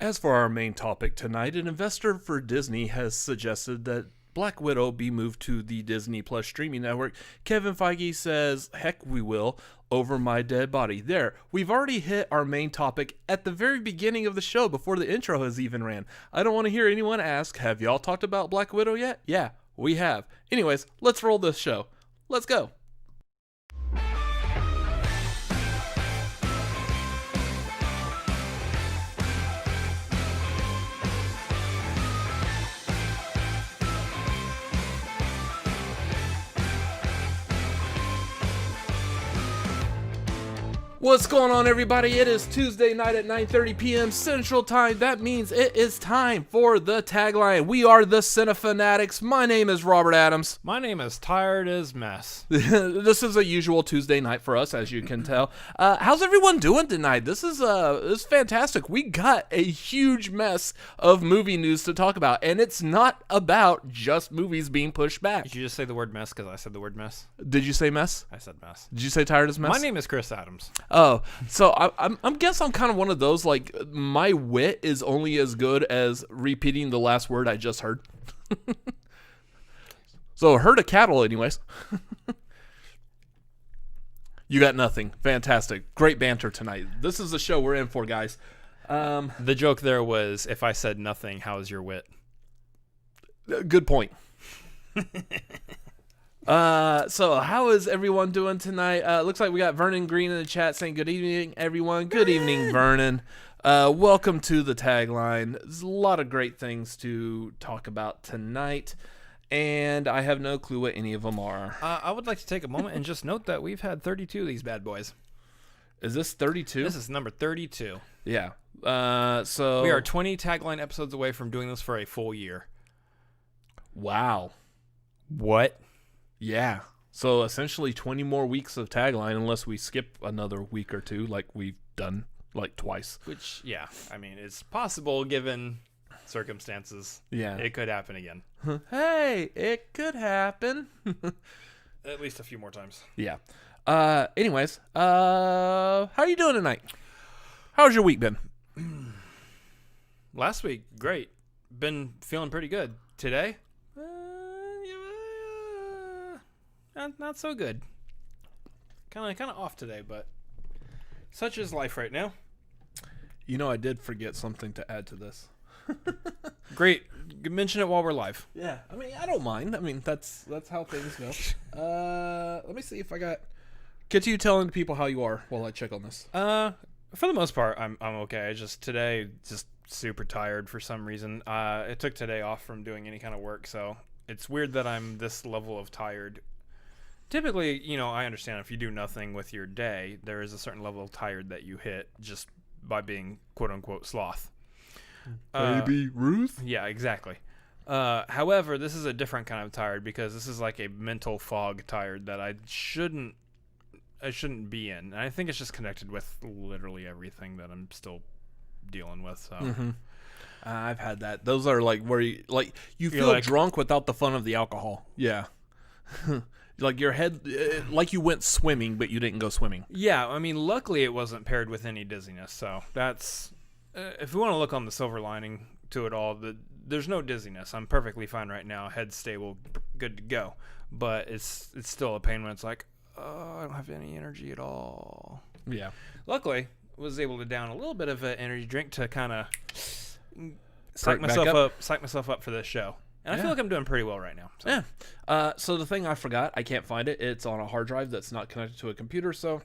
As for our main topic tonight, an investor for Disney has suggested that Black Widow be moved to the Disney Plus streaming network. Kevin Feige says, heck we will, over my dead body. There, we've already hit our main topic at the very beginning of the show before the intro has even ran. I don't want to hear anyone ask, have y'all talked about Black Widow yet? Yeah, we have. Anyways, let's roll this show. Let's go. What's going on, everybody? It is Tuesday night at 9:30 p.m. Central Time. That means it is time for the tagline. We are the Cinefanatics. My name is Robert Adams. My name is Tired as Mess. This is a usual Tuesday night for us, as you can tell. How's everyone doing tonight? This is fantastic. We got a huge mess of movie news to talk about, and it's not about just movies being pushed back. Did you just say the word mess because I said the word mess? Did you say mess? I said mess. Did you say tired as mess? My name is Chris Adams. Oh, so I'm guess I'm kind of one of those, like, my wit is only as good as repeating the last word I just heard. So herd of cattle anyways. You got nothing. Fantastic. Great banter tonight. This is the show we're in for, guys. The joke there was, if I said nothing, how's your wit? Good point. So how is everyone doing tonight? Looks like we got Vernon Greene in the chat saying good evening, everyone. Good evening, Vernon. Welcome to the tagline. There's a lot of great things to talk about tonight, and I have no clue what any of them are. I would like to take a moment and just note that we've had 32 of these bad boys. Is this 32? This is number 32. Yeah. So we are 20 tagline episodes away from doing this for a full year. Wow. What? Yeah. So essentially 20 more weeks of tagline unless we skip another week or two like we've done like twice. Which, yeah, I mean, it's possible given circumstances. Yeah. It could happen again. Hey, it could happen. At least a few more times. Yeah. Anyways, how are you doing tonight? How's your week been? Last week, great. Been feeling pretty good. Today? Not so good. Kind of off today, but such is life right now. You know, I did forget something to add to this. Great. Mention it while we're live. Yeah, I mean, I don't mind. I mean, that's how things go. Let me see if I got. Get to you telling people how you are while I check on this. For the most part, I'm okay. Today, super tired for some reason. I took today off from doing any kind of work, so it's weird that I'm this level of tired. Typically, I understand if you do nothing with your day, there is a certain level of tired that you hit just by being quote-unquote sloth. Baby Ruth? Yeah, exactly. However, this is a different kind of tired because this is like a mental fog tired that I shouldn't be in. And I think it's just connected with literally everything that I'm still dealing with. So. Mm-hmm. I've had that. Those are like where you feel drunk without the fun of the alcohol. Yeah. Like your head, like you went swimming, but you didn't go swimming. Yeah, I mean, luckily it wasn't paired with any dizziness. So that's, if we want to look on the silver lining to it all, there's no dizziness. I'm perfectly fine right now. Head stable, good to go. But it's still a pain when it's like, oh, I don't have any energy at all. Yeah. Luckily, was able to down a little bit of an energy drink to kind of psych myself up for this show. And I feel like I'm doing pretty well right now. So. Yeah. So the thing I forgot, I can't find it. It's on a hard drive that's not connected to a computer, so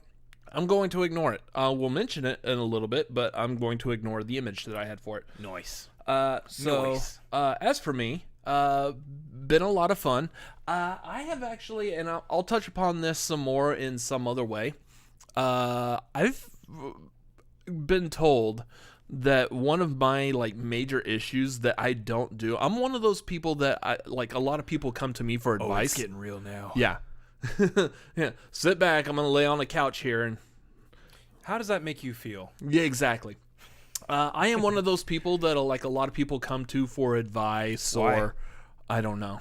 I'm going to ignore it. We'll mention it in a little bit, but I'm going to ignore the image that I had for it. Nice. As for me, been a lot of fun. I have actually, and I'll touch upon this some more in some other way. I've been told that one of my major issues that I don't do, I'm one of those people that a lot of people come to me for advice. Oh, it's getting real now. Yeah. Yeah. Sit back. I'm going to lay on a couch here. And how does that make you feel? Yeah, exactly. I am one of those people that a lot of people come to for advice. Why? Or I don't know.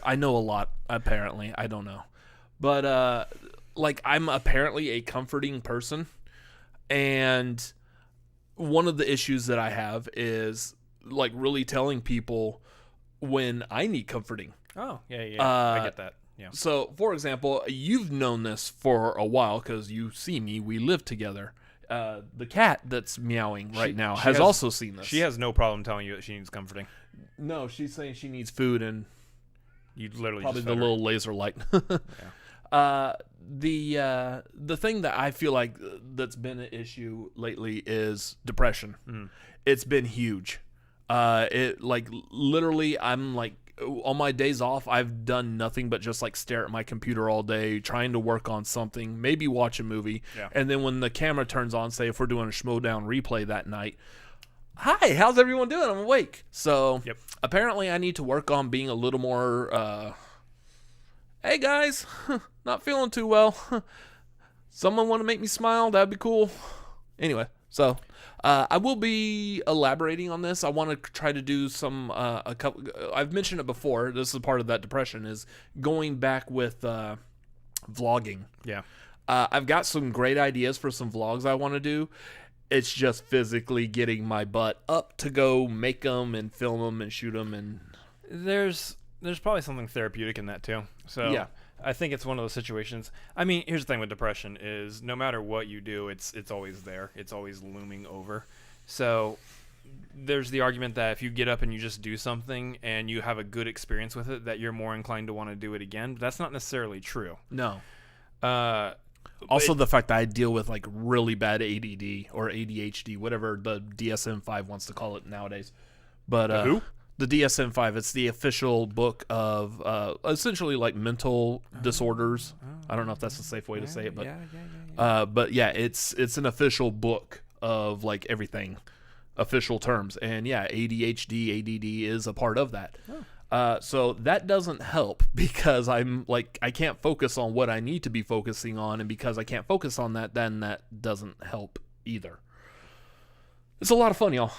I know a lot, apparently. I don't know. But I'm apparently a comforting person. And one of the issues that I have is like really telling people when I need comforting. Oh, yeah. I get that. Yeah. So, for example, you've known this for a while because you see me. We live together. The cat that's meowing right now has also seen this. She has no problem telling you that she needs comforting. No, she's saying she needs food, and you literally probably just the little laser light. Yeah. The thing that I feel like that's been an issue lately is depression. It's been huge. It like literally, I'm like on my days off, I've done nothing but just like stare at my computer all day, trying to work on something, maybe watch a movie, and then when the camera turns on, say if we're doing a Schmodown replay that night, hi, how's everyone doing? I'm awake. So apparently, I need to work on being a little more. Hey guys, not feeling too well. Someone want to make me smile? That'd be cool. Anyway, so I will be elaborating on this. I want to try to do some a couple. I've mentioned it before. This is part of that depression is going back with vlogging. Yeah. I've got some great ideas for some vlogs I want to do. It's just physically getting my butt up to go make them and film them and shoot them. And there's probably something therapeutic in that too. So yeah. I think it's one of those situations. I mean, here's the thing with depression is no matter what you do, it's always there. It's always looming over. So there's the argument that if you get up and you just do something and you have a good experience with it, that you're more inclined to want to do it again. But that's not necessarily true. No. Also, the fact that I deal with like really bad ADD or ADHD, whatever the DSM-5 wants to call it nowadays. But who? The DSM-5, it's the official book of essentially like mental disorders. I don't know if that's a safe way to say it, but but yeah, it's an official book of like everything, official terms, and yeah, ADHD, ADD is a part of that. So that doesn't help because I'm like I can't focus on what I need to be focusing on, and because I can't focus on that, then that doesn't help either. It's a lot of fun, y'all.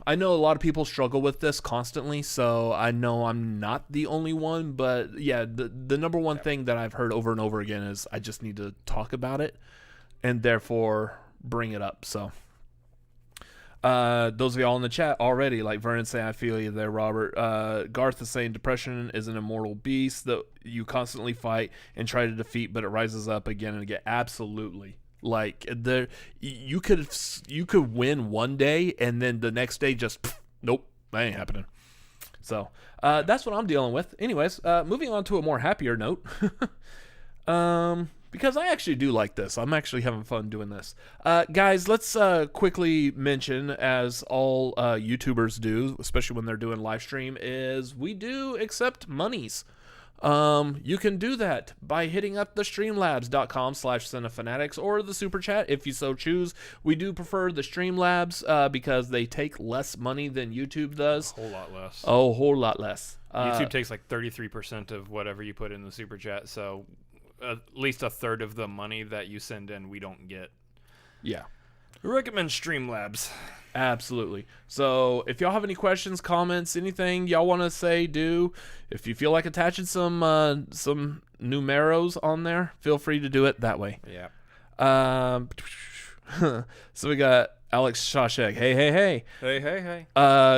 I know a lot of people struggle with this constantly, so I know I'm not the only one, but yeah, the number one thing that I've heard over and over again is I just need to talk about it and therefore bring it up. So those of y'all in the chat already, like Vernon saying, I feel you there, Robert. Garth is saying depression is an immortal beast that you constantly fight and try to defeat, but it rises up again and again. Absolutely. Like you could win one day and then the next day just nope, that ain't happening. So that's what I'm dealing with. Anyways, moving on to a more happier note, because I actually do like this. I'm actually having fun doing this. Guys, let's quickly mention, as all YouTubers do, especially when they're doing live stream, is we do accept monies. You can do that by hitting up the streamlabs.com/cinefanatics or the super chat if you so choose. We do prefer the Streamlabs because they take less money than YouTube does. A whole lot less. Oh, a whole lot less. YouTube takes like 33% of whatever you put in the super chat, so at least a third of the money that you send in we don't get. Yeah. We recommend Streamlabs. Absolutely. So if y'all have any questions, comments, anything y'all want to say, do. If you feel like attaching some numeros on there, feel free to do it that way. Yeah. So we got Alex Shashek. Hey. Hey.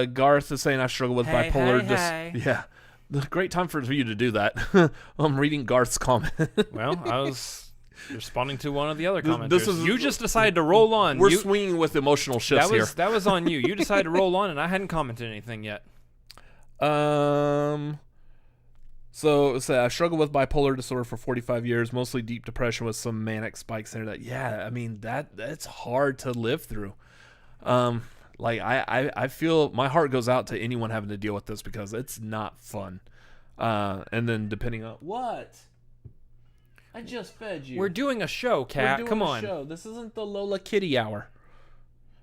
Garth is saying I struggle with bipolar. Yeah. Great time for you to do that. I'm reading Garth's comment. Well, I was responding to one of the other commenters. You just decided to roll on. We're swinging with emotional shifts here. That was on you. You decided to roll on, and I hadn't commented anything yet. So I struggled with bipolar disorder for 45 years, mostly deep depression with some manic spikes in it. Yeah, I mean that's hard to live through. Like I feel my heart goes out to anyone having to deal with this because it's not fun. And then depending on what. I just fed you. We're doing a show, Kat. Come on. Show. This isn't the Lola Kitty hour.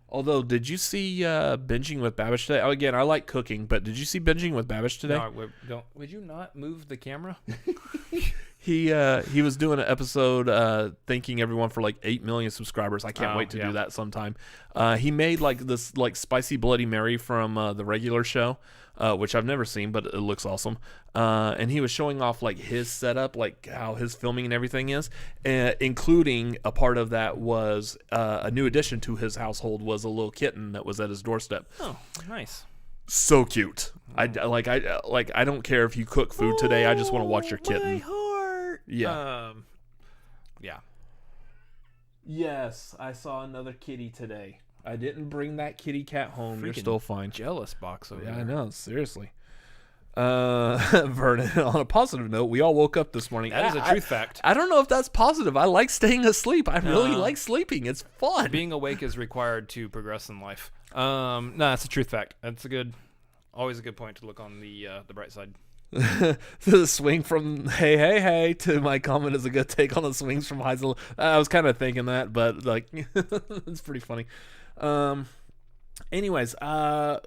Although, did you see Binging with Babish today? Oh, again, I like cooking, but did you see Binging with Babish today? No, would you not move the camera? He was doing an episode thanking everyone for like 8 million subscribers. I can't wait to do that sometime. He made like this like spicy Bloody Mary from the regular show, which I've never seen, but it looks awesome. And he was showing off like his setup, like how his filming and everything is, including a part of that was a new addition to his household was a little kitten that was at his doorstep. Oh, nice. So cute. I don't care if you cook food today. I just want to watch your kitten. My heart. Yeah. Yeah. Yes, I saw another kitty today. I didn't bring that kitty cat home. You're Freaking still fine. Jealous box over there. I know. Seriously. Vernon, on a positive note, we all woke up this morning. That is a truth fact. I don't know if that's positive. I like staying asleep. I really like sleeping. It's fun. Being awake is required to progress in life. No, that's a truth fact. That's always a good point to look on the bright side. The swing from hey to my comment is a good take on the swings from Heisel. I was kind of thinking that, but like it's pretty funny. Anyways, oh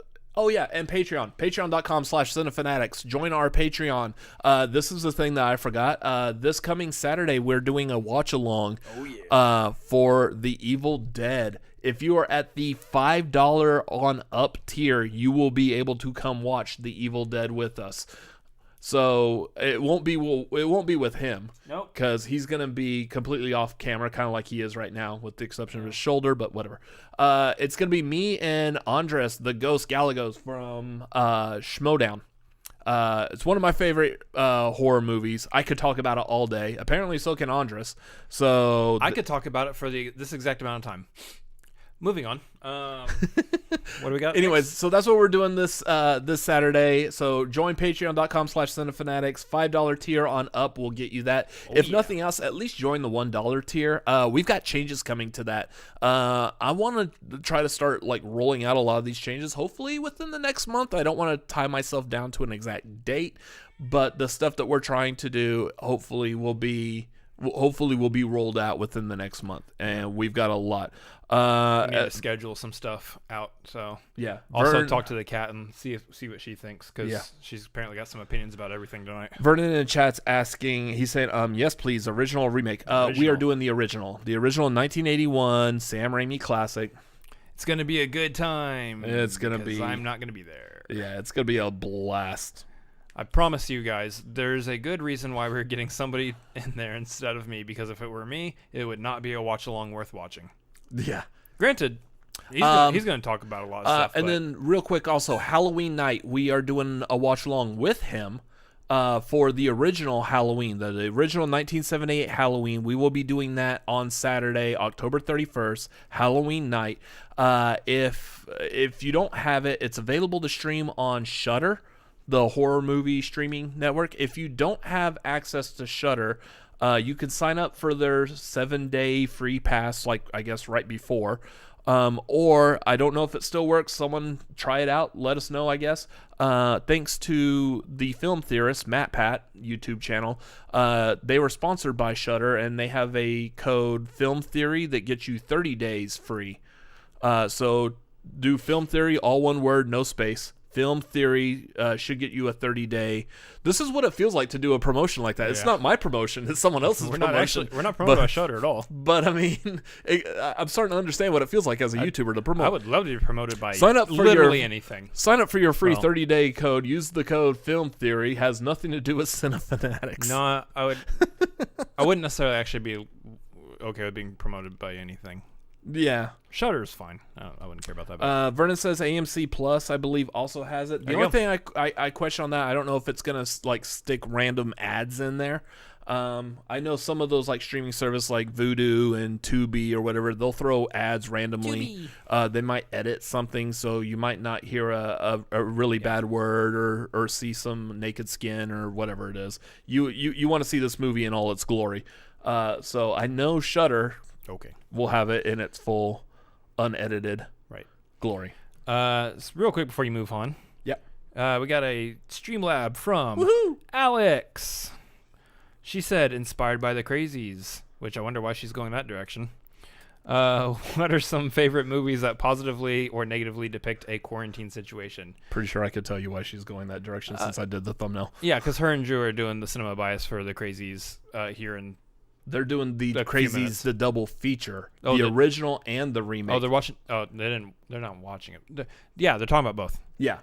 yeah, and patreon.com/cinefanatics. Join our Patreon. This is the thing that I forgot. This coming Saturday, we're doing a watch along for The Evil Dead. If you are at the $5 on up tier, you will be able to come watch The Evil Dead with us. So it won't be with him. Nope. Because he's gonna be completely off camera, kind of like he is right now, with the exception of his shoulder. But whatever. It's gonna be me and Andres, the Ghost Galagos from Schmodown. It's one of my favorite horror movies. I could talk about it all day. Apparently, so can Andres. So I could talk about it for this exact amount of time. Moving on. What do we got? Anyways, next? so that's what we're doing this Saturday. So join patreon.com/cinefanatics. $5 tier on up will get you that. If nothing else, at least join the $1 tier. We've got changes coming to that. I want to try to start like rolling out a lot of these changes, hopefully within the next month. I don't want to tie myself down to an exact date, but the stuff that we're trying to do hopefully will be rolled out within the next month, and we've got a lot. We need to schedule some stuff out. So yeah. Also talk to the cat and see what she thinks, because she's apparently got some opinions about everything tonight. Vernon in the chat's asking. He's saying, yes, please, original or remake. We are doing the original 1981 Sam Raimi classic. It's gonna be a good time. It's gonna be. I'm not gonna be there. Yeah, it's gonna be a blast. I promise you guys, there's a good reason why we're getting somebody in there instead of me, because if it were me, it would not be a watch-along worth watching. Yeah. Granted, he's going to talk about a lot of stuff. And then real quick also, Halloween night, we are doing a watch-along with him for the original Halloween, the original 1978 Halloween. We will be doing that on Saturday, October 31st, Halloween night. If you don't have it, it's available to stream on Shudder, the horror movie streaming network. If you don't have access to Shudder, you can sign up for their 7-day free pass, like I guess right before. Or I don't know if it still works. Someone try it out. Let us know, I guess. Thanks to the Film Theorist, Matt Pat, YouTube channel. They were sponsored by Shudder, and they have a code Film Theory that gets you 30 days free. So do Film Theory, all one word, no space. Film Theory should get you a 30-day. This is what it feels like to do a promotion like that. Yeah. It's not my promotion; it's someone else's promotion. We're not promoting by Shudder at all. But I mean, I'm starting to understand what it feels like as a YouTuber to promote. I would love to be promoted by anything. Sign up for your free 30-day code. Use the code Film Theory. Has nothing to do with Cinefanatics. No, I wouldn't necessarily actually be okay with being promoted by anything. Yeah. Shudder is fine. I wouldn't care about that. Vernon says AMC Plus, I believe, also has it. The only thing I question on that, I don't know if it's going to like stick random ads in there. I know some of those like streaming service like Vudu and Tubi or whatever, they'll throw ads randomly. They might edit something, so you might not hear a really bad word or see some naked skin or whatever it is. You want to see this movie in all its glory. So I know Shudder will have it in its full unedited glory. Real quick before you move on. Yep. We got a Streamlab from Alex. She said, inspired by the crazies, which I wonder why she's going that direction. What are some favorite movies that positively or negatively depict a quarantine situation? Pretty sure I could tell you why she's going that direction since I did the thumbnail. Yeah, because her and Drew are doing the cinema bias for the Crazies here in. They're doing the Crazies, the double feature, the original and the remake. Oh, they're watching. Oh, they didn't. They're not watching it. They're talking about both. Yeah,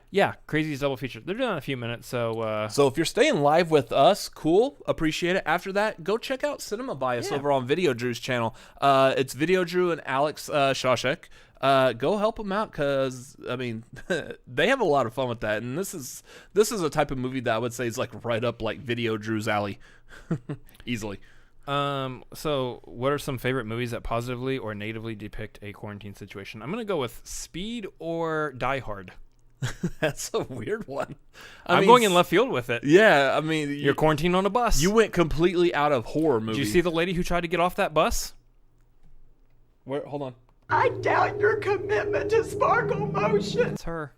Crazies double feature. They're doing it in a few minutes. So, so if you're staying live with us, cool, appreciate it. After that, go check out Cinema Bias over on Video Drew's channel. It's Video Drew and Alex Shawshek. Go help them out because I mean they have a lot of fun with that, and this is a type of movie that I would say is like right up like Video Drew's alley, easily. So what are some favorite movies that positively or negatively depict a quarantine situation? I'm gonna go with Speed or Die Hard. That's a weird one. I'm going in left field with it. Yeah, I mean, you're quarantined on a bus. You went completely out of horror movie. Did you see the lady who tried to get off that bus? Where? Hold on. I doubt your commitment to sparkle motion. It's her.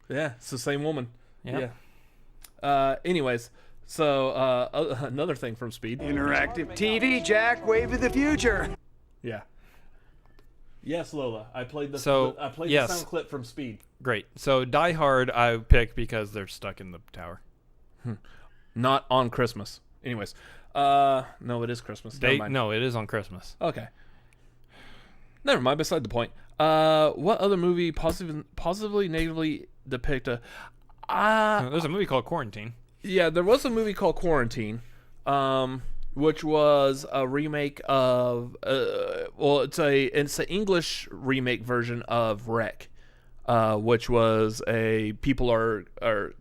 Yeah, it's the same woman. Yeah. Anyways. So, another thing from Speed. Interactive TV, Jack, wave of the future. Yeah. Yes, Lola. I played the yes. the sound clip from Speed. Great. So, Die Hard I picked because they're stuck in the tower. Not on Christmas. Anyways. No, it is Christmas. No, it is on Christmas. Okay. Never mind. Beside the point. What other movie positively, negatively depict a... There's a movie called Quarantine. Yeah, there was a movie called Quarantine, which was a remake of it's an English remake version of Wreck, which was people are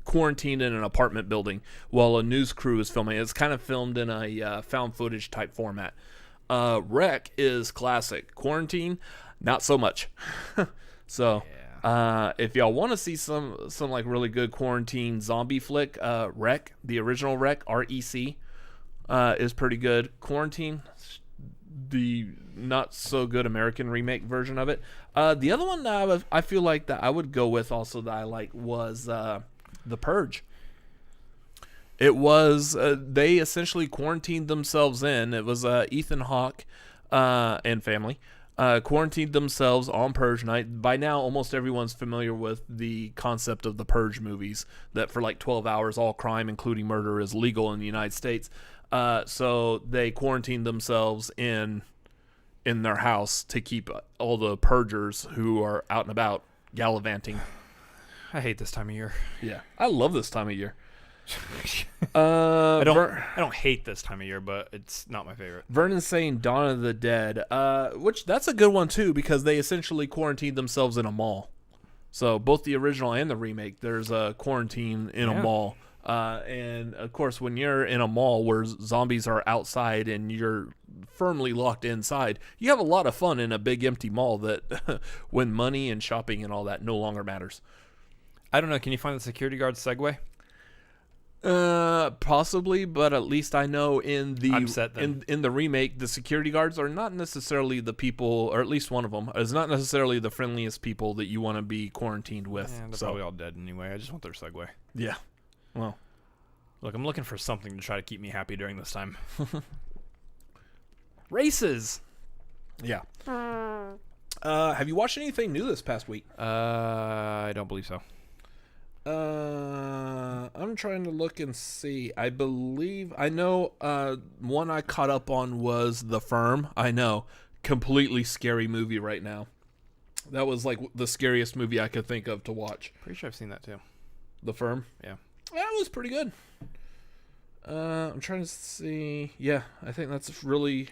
quarantined in an apartment building while a news crew is filming. It's kind of filmed in a found footage type format. Wreck is classic. Quarantine, not so much. So. Yeah. If y'all want to see some like really good quarantine zombie flick, Wreck, the original Wreck, REC, is pretty good. Quarantine, the not so good American remake version of it. The other one that I feel like that I would go with also that I like was The Purge. It was they essentially quarantined themselves in. It was Ethan Hawke and family. Quarantined themselves on Purge night. By now, almost everyone's familiar with the concept of the Purge movies, that for like 12 hours, all crime, including murder, is legal in the United States. So they quarantined themselves in their house to keep all the purgers who are out and about gallivanting. I hate this time of year. Yeah, I love this time of year. I don't hate this time of year, but it's not my favorite. Vernon's saying Dawn of the Dead, which that's a good one too because they essentially quarantined themselves in a mall. So both the original and the remake, there's a quarantine in a mall. And of course, when you're in a mall where zombies are outside and you're firmly locked inside, you have a lot of fun in a big empty mall that when money and shopping and all that no longer matters. I don't know. Can you find the security guard segue? Possibly, but at least I know in the I'm set then. in the remake, the security guards are not necessarily the people, or at least one of them is not necessarily the friendliest people that you want to be quarantined with. Yeah, they're probably all dead anyway. I just want their segue. Yeah. Well, look, I'm looking for something to try to keep me happy during this time. Races. Yeah. Have you watched anything new this past week? I don't believe so. I'm trying to look and see. I know one I caught up on was The Firm. I know. Completely scary movie right now. That was like the scariest movie I could think of to watch. Pretty sure I've seen that too. The Firm? Yeah. That was pretty good. I'm trying to see. Yeah, I think that's really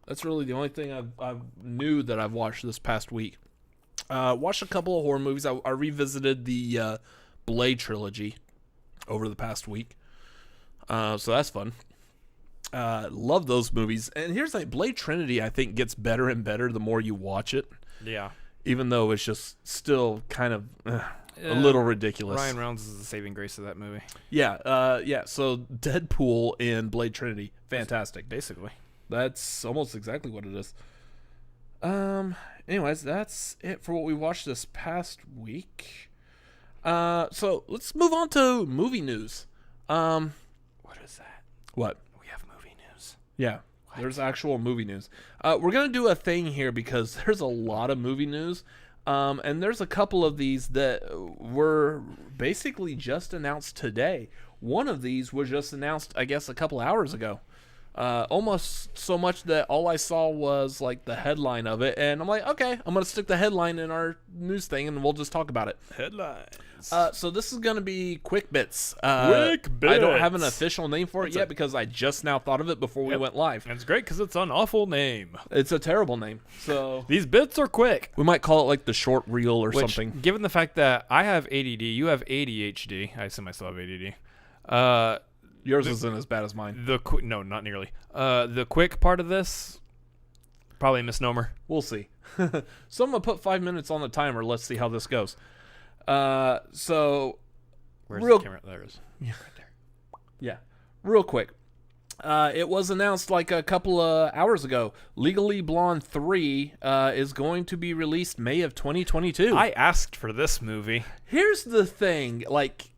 the only thing I've new that I've watched this past week. Watched a couple of horror movies. I revisited the Blade trilogy over the past week. So that's fun. Love those movies. And here's the thing, Blade Trinity I think gets better and better the more you watch it. Yeah. Even though it's just still kind of a little ridiculous. Ryan Reynolds is the saving grace of that movie. Yeah. So Deadpool in Blade Trinity, fantastic. Basically. That's almost exactly what it is. Anyways, that's it for what we watched this past week. So let's move on to movie news. What is that? What? We have movie news. Yeah. There's actual movie news. We're going to do a thing here because there's a lot of movie news. And there's a couple of these that were basically just announced today. One of these was just announced, I guess, a couple hours ago. Almost so much that all I saw was like the headline of it, and I'm like, okay, I'm gonna stick the headline in our news thing, and we'll just talk about it. Headlines. So this is gonna be quick bits. Quick I don't have an bits. official name for it yet because I just now thought of it before we went live. And it's great because it's an awful name. It's a terrible name. So These bits are quick. we might call it like the short reel or Which, something. given the fact that I have ADD, you have ADHD. I assume I still have ADD. Yours isn't as bad as mine. No, not nearly. The quick part of this, probably a misnomer. We'll see. So I'm gonna put 5 minutes on the timer. Let's see how this goes. So Where's real the camera? There it is. Yeah. Yeah, real quick. It was announced like a couple of hours ago. Legally Blonde 3 is going to be released May of 2022. I asked for this movie. Here's the thing, like,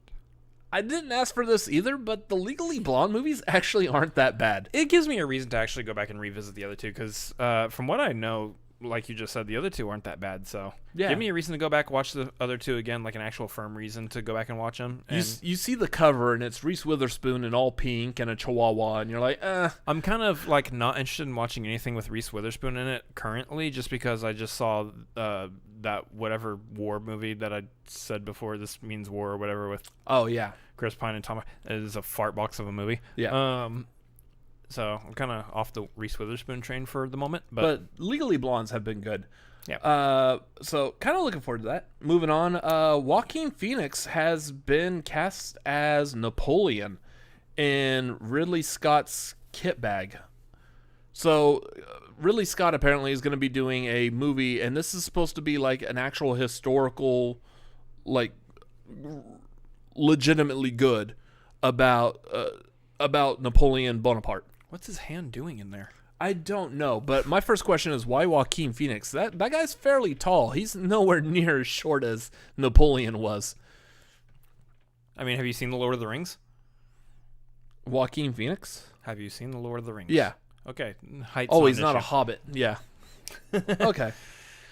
I didn't ask for this either, but the Legally Blonde movies actually aren't that bad. It gives me a reason to actually go back and revisit the other two because from what I know, like you just said, the other two aren't that bad. So Yeah. give me a reason to go back watch the other two again, like an actual firm reason to go back and watch them. And You see the cover, and it's Reese Witherspoon in all pink and a chihuahua, and you're like, I'm kind of like not interested in watching anything with Reese Witherspoon in it currently, just because I just saw that whatever war movie that I said before, This Means War or whatever, with oh, yeah. Chris Pine and Tom. It is a fart box of a movie. Yeah. So I'm kind of off the Reese Witherspoon train for the moment, But Legally Blondes have been good. yeah. So kind of looking forward to that. Moving on, Joaquin Phoenix has been cast as Napoleon in Ridley Scott's Kit Bag. So Ridley Scott apparently is going to be doing a movie, and this is supposed to be like an actual historical, like legitimately good about Napoleon Bonaparte. What's his hand doing in there? I don't know, but my first question is why Joaquin Phoenix? That guy's fairly tall. He's nowhere near as short as Napoleon was. I mean, have you seen The Lord of the Rings? Joaquin Phoenix? Have you seen The Lord of the Rings? Yeah. Okay. Height's Oh, not he's an not a issue. hobbit. Yeah. Okay.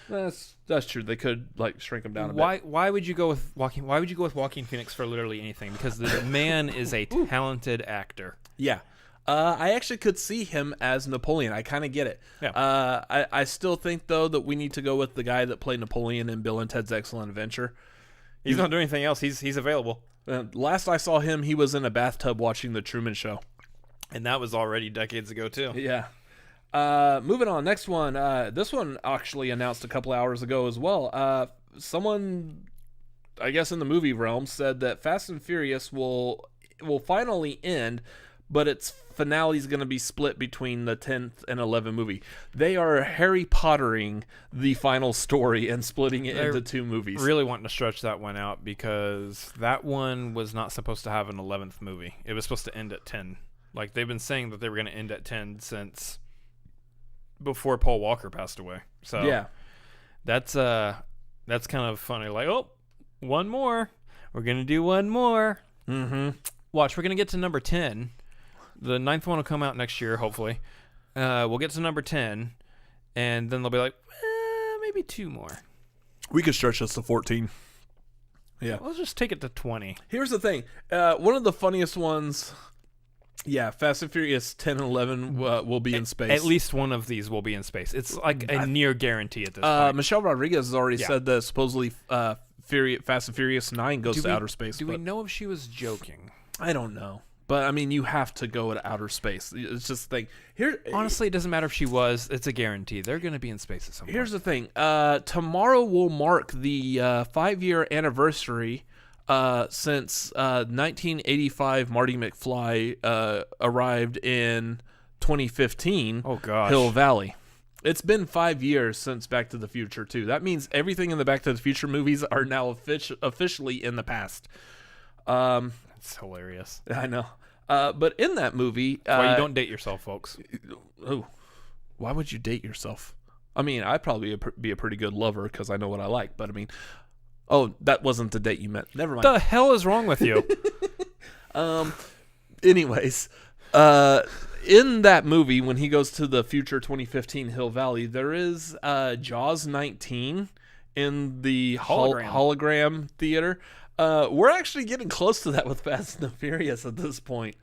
That's true. They could like shrink him down a bit. Why would you go with Joaquin? Why would you go with Joaquin Phoenix for literally anything? Because the man is a talented actor. Yeah. I actually could see him as Napoleon. I kind of get it. Yeah. I still think though that we need to go with the guy that played Napoleon in Bill and Ted's Excellent Adventure. He's not doing anything else. He's available. Last I saw him, he was in a bathtub watching The Truman Show. And that was already decades ago too. Yeah. Moving on. Next one. This one actually announced a couple hours ago as well. Someone, I guess in the movie realm, said that Fast and Furious will finally end, but its finale is going to be split between the 10th and 11th movie. They are Harry Pottering the final story and splitting it into two movies. Really wanting to stretch that one out because that one was not supposed to have an 11th movie. It was supposed to end at 10. Like they've been saying that they were going to end at 10 since before Paul Walker passed away. So yeah. That's kind of funny. Like, oh, one more. We're going to do one more. Mm-hmm. Watch, we're going to get to number 10. The 9th one will come out next year, hopefully. We'll get to number 10, and then they'll be like, maybe two more. We could stretch this to 14. Yeah. Let's just take it to 20. Here's the thing. One of the funniest ones, yeah, Fast and Furious 10 and 11 will be in space. At least one of these will be in space. It's like a near guarantee at this point. Michelle Rodriguez has already said that supposedly Fast and Furious 9 goes to outer space. Do we know if she was joking? I don't know. But, I mean, you have to go to outer space. It's just the thing. Honestly, it doesn't matter if she was. It's a guarantee. They're going to be in space at some point. Here's the thing. Tomorrow will mark the 5-year anniversary since 1985 Marty McFly arrived in 2015 Hill Valley. It's been 5 years since Back to the Future 2. That means everything in the Back to the Future movies are now officially in the past. That's hilarious. I know. But in that movie... why you don't date yourself, folks. Oh, why would you date yourself? I mean, I'd probably be a pretty good lover because I know what I like. But I mean... Oh, that wasn't the date you meant. Never mind. What the hell is wrong with you? Anyways, in that movie, when he goes to the future 2015 Hill Valley, there is Jaws 19 in the hologram theater. We're actually getting close to that with Fast and the Furious at this point.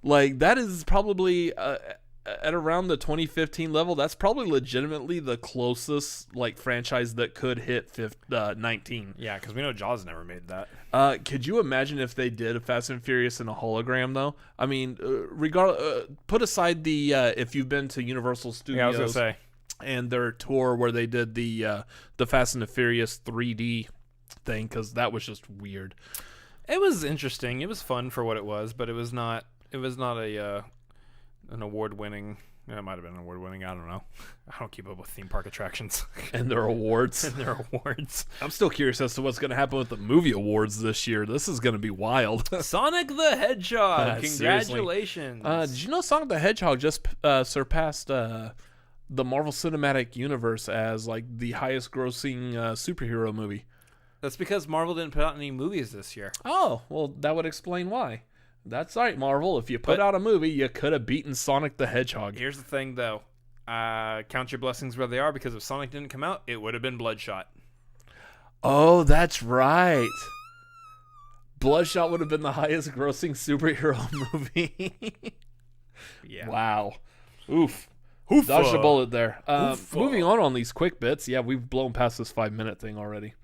Like, that is probably at around the 2015 level. That's probably legitimately the closest like franchise that could hit 19. Yeah, because we know Jaws never made that. Could you imagine if they did a Fast and Furious in a hologram, though? I mean, put aside the if you've been to Universal Studios, Yeah, I was gonna say, and their tour where they did the Fast and the Furious 3D thing, because that was just weird. it was interesting. It was fun for what it was, but it was not. It was not an award-winning. It might have been award-winning. I don't know. I don't keep up with theme park attractions And their awards. and their awards. I'm still curious as to what's going to happen with the movie awards this year. This is going to be wild. Sonic the Hedgehog. Seriously. Congratulations. Did you know Sonic the Hedgehog just surpassed the Marvel Cinematic Universe as like the highest grossing superhero movie? That's because Marvel didn't put out any movies this year. Oh, well, that would explain why. That's right, Marvel. If you put out a movie, you could have beaten Sonic the Hedgehog. Here's the thing, though. Count your blessings where they are, because if Sonic didn't come out, it would have been Bloodshot. Oh, that's right. Bloodshot would have been the highest grossing superhero movie. Yeah. Wow. Oof. Dodged a bullet there. Moving on these quick bits. Yeah, we've blown past this 5-minute thing already.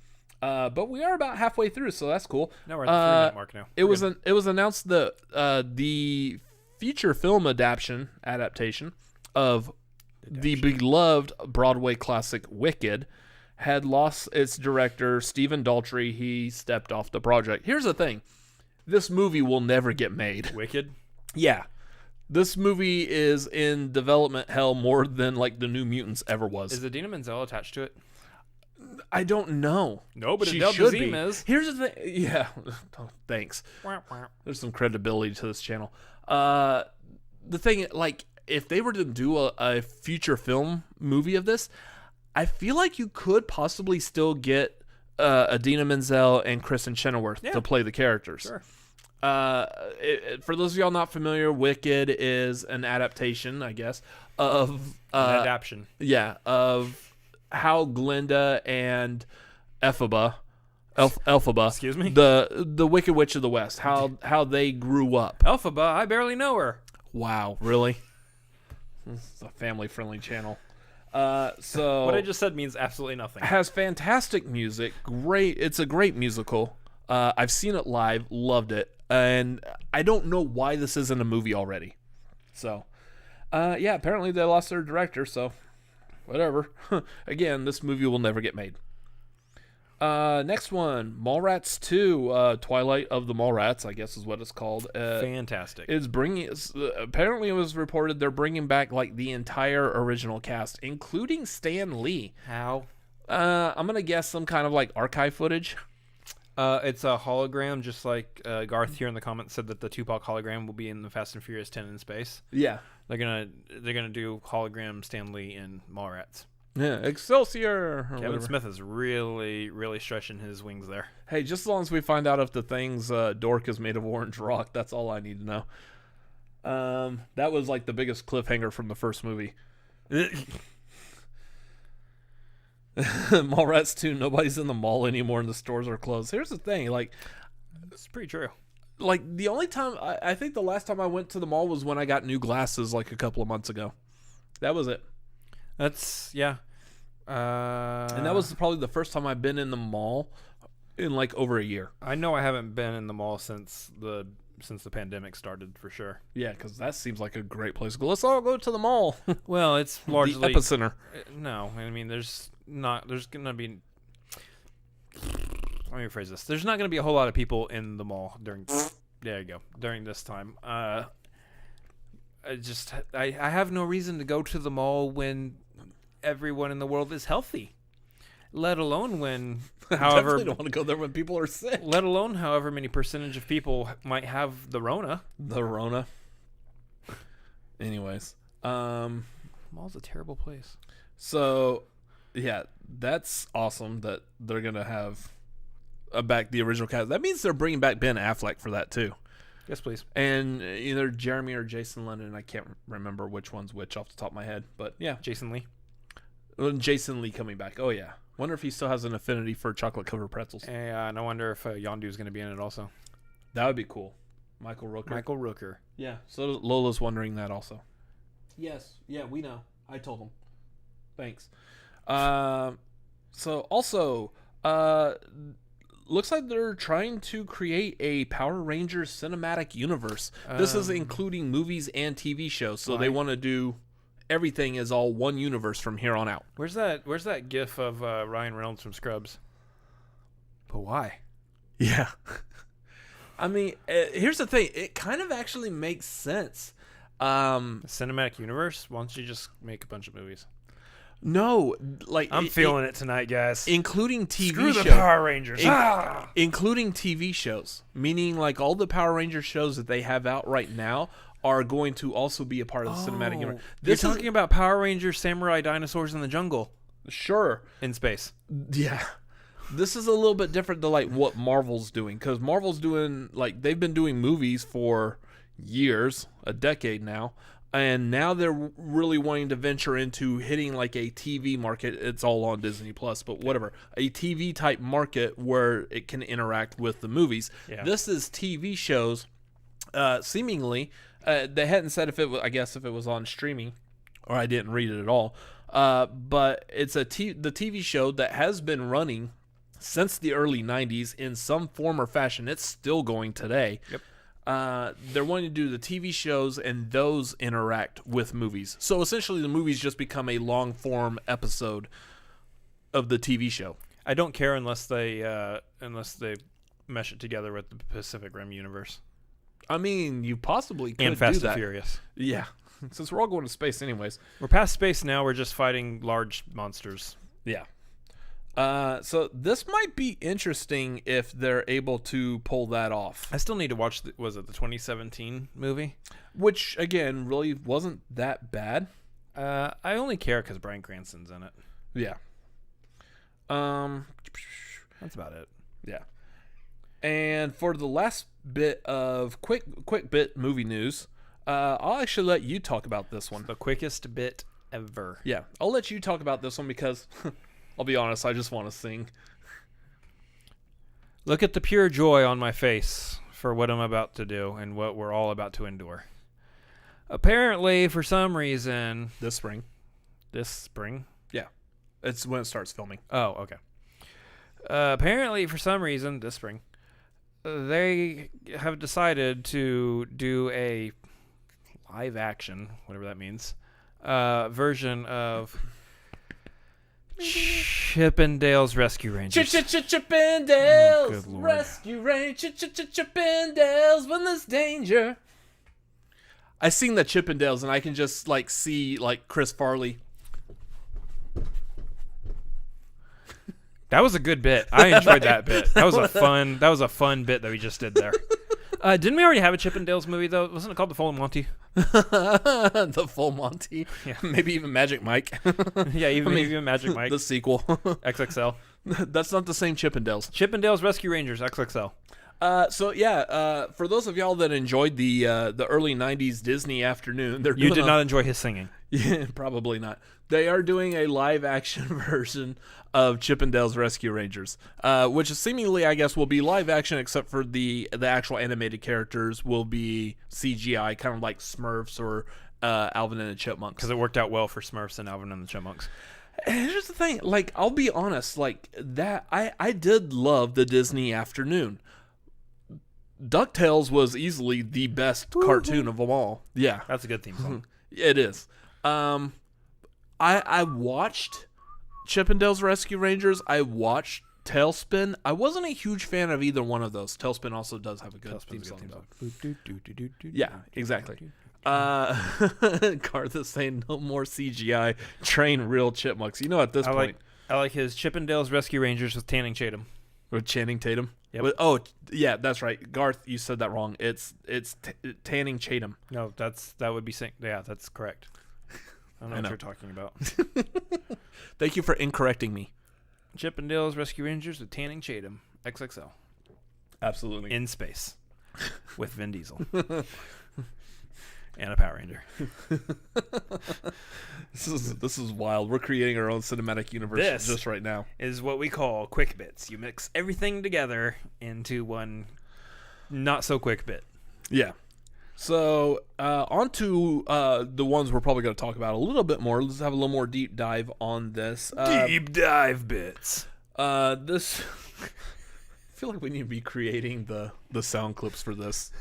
But we are about halfway through, so that's cool. No, we're at the 3-minute mark now. It was announced that the feature film adaptation of the beloved Broadway classic Wicked had lost its director, Stephen Daldry. He stepped off the project. Here's the thing. This movie will never get made. Wicked? Yeah. This movie is in development hell more than like the New Mutants ever was. Is Idina Menzel attached to it? I don't know. No, but She Adele should Dazeem be. is. Here's the thing. Yeah. Oh, thanks. There's some credibility to this channel. The thing, like, if they were to do a feature film movie of this, I feel like you could possibly still get Idina Menzel and Kristen Chenoweth to play the characters. Sure. For those of y'all not familiar, Wicked is an adaptation, I guess, of An adaptation. Yeah, of how Glinda and Elphaba, Excuse me? the Wicked Witch of the West, how they grew up. Elphaba, I barely know her. Wow, really? It's a family-friendly channel. So What I just said means absolutely nothing. has fantastic music. Great, it's a great musical. I've seen it live, loved it, and I don't know why this isn't a movie already. So, yeah, apparently they lost their director, so whatever. Again, this movie will never get made. Next one, Mallrats 2, Twilight of the Mallrats, I guess is what it's called. Fantastic. Apparently it was reported they're bringing back like the entire original cast, including Stan Lee. How? I'm gonna guess some kind of like archive footage. It's a hologram, just like Garth here in the comments said that the Tupac hologram will be in the Fast and Furious 10 in space. Yeah. They're gonna do hologram Stan Lee in Mallrats. Yeah, Excelsior. Or Kevin whatever. Smith is really, really stretching his wings there. Hey, just as long as we find out if the thing's dork is made of orange rock, that's all I need to know. That was like the biggest cliffhanger from the first movie. Mallrats 2, nobody's in the mall anymore and the stores are closed. Here's the thing, like, It's pretty true. like the only time, I think the last time I went to the mall was when I got new glasses like a couple of months ago. That was it. That's, yeah. And that was probably the first time I've been in the mall in like over a year. I know I haven't been in the mall since the pandemic started, for sure. Yeah, because that seems like a great place to go. Let's all go to the mall. Well, it's largely the epicenter. No, I mean there's gonna be. Let me rephrase this. There's not gonna be a whole lot of people in the mall during. There you go. During this time, I have no reason to go to the mall when everyone in the world is healthy, let alone when, however, Definitely don't want to go there when people are sick. let alone however many percentage of people might have the Rona. The Rona. Anyways, Mall's a terrible place. so yeah, that's awesome that they're gonna have back the original cast. That means they're bringing back Ben Affleck for that too. Yes, please. And either Jeremy or Jason Lennon. I can't remember which one's which off the top of my head. But yeah. Jason Lee. Jason Lee coming back. Oh, yeah. Wonder if he still has an affinity for chocolate-covered pretzels. And I wonder if Yondu's going to be in it also. That would be cool. Michael Rooker. Yeah. So Lola's wondering that also. Yes. Yeah, we know. I told him. Thanks. So also, looks like they're trying to create a Power Rangers cinematic universe. This is including movies and TV shows. So they want to do everything is all one universe from here on out. Where's that gif of Ryan Reynolds from Scrubs? But why? Yeah. I mean, here's the thing. It kind of actually makes sense. Cinematic universe? Why don't you just make a bunch of movies? No, like I'm feeling it tonight, guys. Including TV Screw shows. the Power Rangers. Including TV shows. Meaning like all the Power Rangers shows that they have out right now are going to also be a part of the cinematic universe. You're talking about Power Rangers, Samurai Dinosaurs in the Jungle. Sure. In space. Yeah. This is a little bit different than like what Marvel's doing. Because Marvel's doing, like, they've been doing movies for years, a decade now. And now they're really wanting to venture into hitting like a TV market. It's all on Disney Plus, but whatever. A TV type market where it can interact with the movies. Yeah. This is TV shows, seemingly. They hadn't said if it was, I guess, if it was on streaming, or I didn't read it at all. But it's the TV show that has been running since the early 90s in some form or fashion. It's still going today. Yep. They're wanting to do the TV shows, and those interact with movies. So essentially, the movies just become a long form episode of the TV show. I don't care unless they mesh it together with the Pacific Rim universe. I mean, you possibly could and Fast do that. and Furious. Yeah, since we're all going to space anyways. We're past space now. We're just fighting large monsters. Yeah. So this might be interesting if they're able to pull that off. I still need to watch, was it the 2017 movie? Which, again, really wasn't that bad. I only care because Bryan Cranston's in it. Yeah. That's about it. Yeah. And for the last bit of quick bit movie news, I'll actually let you talk about this one. The quickest bit ever. Yeah. I'll let you talk about this one because... I'll be honest, I just want to sing. Look at the pure joy on my face for what I'm about to do and what we're all about to endure. Apparently, for some reason... This spring? Yeah. It's when it starts filming. Oh, okay. Apparently, for some reason, this spring, they have decided to do a live action, whatever that means, version of... Chippendales Rescue Rangers. Chippendales Rescue Rangers. Chippendales when there's danger. I sing the Chippendales and I can just like see like Chris Farley. That was a good bit. I enjoyed that bit. That was a fun bit that we just did there. Didn't we already have a Chippendales movie though? Wasn't it called The Full Monty? The Full Monty. Yeah. Maybe even Magic Mike. Yeah, even Magic Mike. The sequel. XXL. That's not the same Chippendales. Chippendales Rescue Rangers XXL. For those of y'all that enjoyed the early 90s Disney afternoon, you did not enjoy his singing. Yeah, probably not. They are doing a live action version of Chippendales Rescue Rangers, which seemingly, I guess, will be live action, except for the actual animated characters will be CGI, kind of like Smurfs or Alvin and the Chipmunks. Because it worked out well for Smurfs and Alvin and the Chipmunks. And here's the thing, like, I'll be honest, like, that I did love the Disney afternoon. DuckTales was easily the best cartoon of them all. Yeah. That's a good theme song. It is. I watched Chippendales Rescue Rangers. I watched Tailspin. I wasn't a huge fan of either one of those. Tailspin also does have a good theme song, though. Yeah, exactly. Garth is saying no more CGI. Train real chipmunks. You know, at this point. I like his Chippendales Rescue Rangers with Channing Tatum. With Channing Tatum? Yep. Yeah, that's right. Garth, you said that wrong. It's Tanning Tatum. No, that would be yeah, that's correct. I don't know what you're talking about. Thank you for incorrecting me. Chippendales Rescue Rangers with Tanning Tatum XXL. Absolutely. In space. with Vin Diesel and a Power Ranger. This is wild. We're creating our own cinematic universe just right now. Is what we call quick bits. You mix everything together into one not so quick bit. Yeah. So on to the ones we're probably going to talk about a little bit more. Let's have a little more deep dive on this. Deep dive bits. This. I feel like we need to be creating the sound clips for this.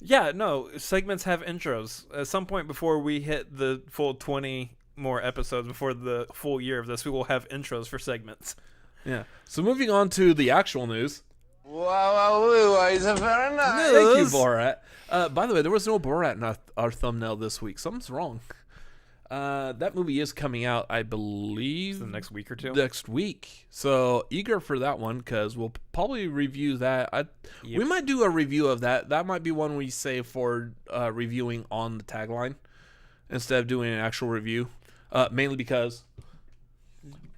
Yeah, no, segments have intros. At some point before we hit the full 20 more episodes, before the full year of this, we will have intros for segments. Yeah. So moving on to the actual news. Wow, it's a very nice. Thank you, Borat. By the way, there was no Borat in our thumbnail this week. Something's wrong. That movie is coming out, I believe, The next week or two. Next week. So eager for that one because we'll probably review that. We might do a review of that. That might be one we save for reviewing on the tagline instead of doing an actual review. Mainly because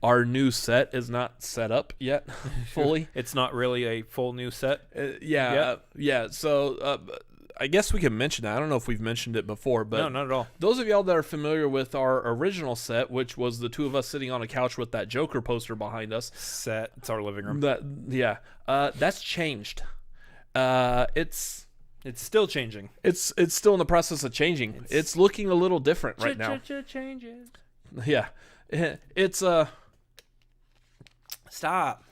our new set is not set up yet fully. It's not really a full new set. Yeah. So I guess we can mention that. I don't know if we've mentioned it before, but No, not at all. those of y'all that are familiar with our original set, which was the two of us sitting on a couch with that Joker poster behind us, It's our living room. that's changed. It's still changing. it's still in the process of changing. It's looking a little different right now. Changes. Yeah, it's Stop.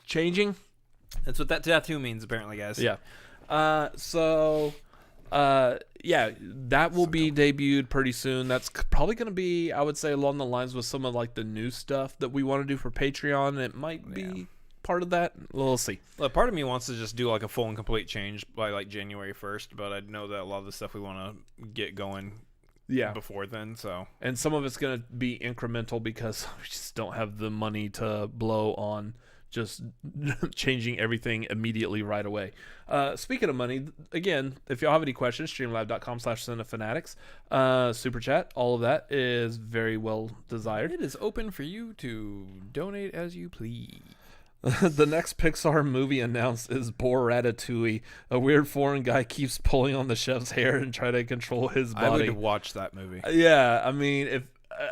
changing. That's what that tattoo means, apparently, guys. Yeah. That will be debuted pretty soon. That's probably going to be, I would say, along the lines with some of like the new stuff that we want to do for Patreon. It might be part of that. We'll see. Well, part of me wants to just do like a full and complete change by like January 1st, but I know that a lot of the stuff we want to get going before then. So, and some of it's going to be incremental because we just don't have the money to blow on just changing everything immediately right away. Speaking of money, again, if y'all have any questions, streamlive.com/cinefanatics, super chat, all of that is very well desired. it is open for you to donate as you please. The next Pixar movie announced is Boratatouille. A weird foreign guy keeps pulling on the chef's hair and try to control his body. I would watch that movie. Yeah, I mean, if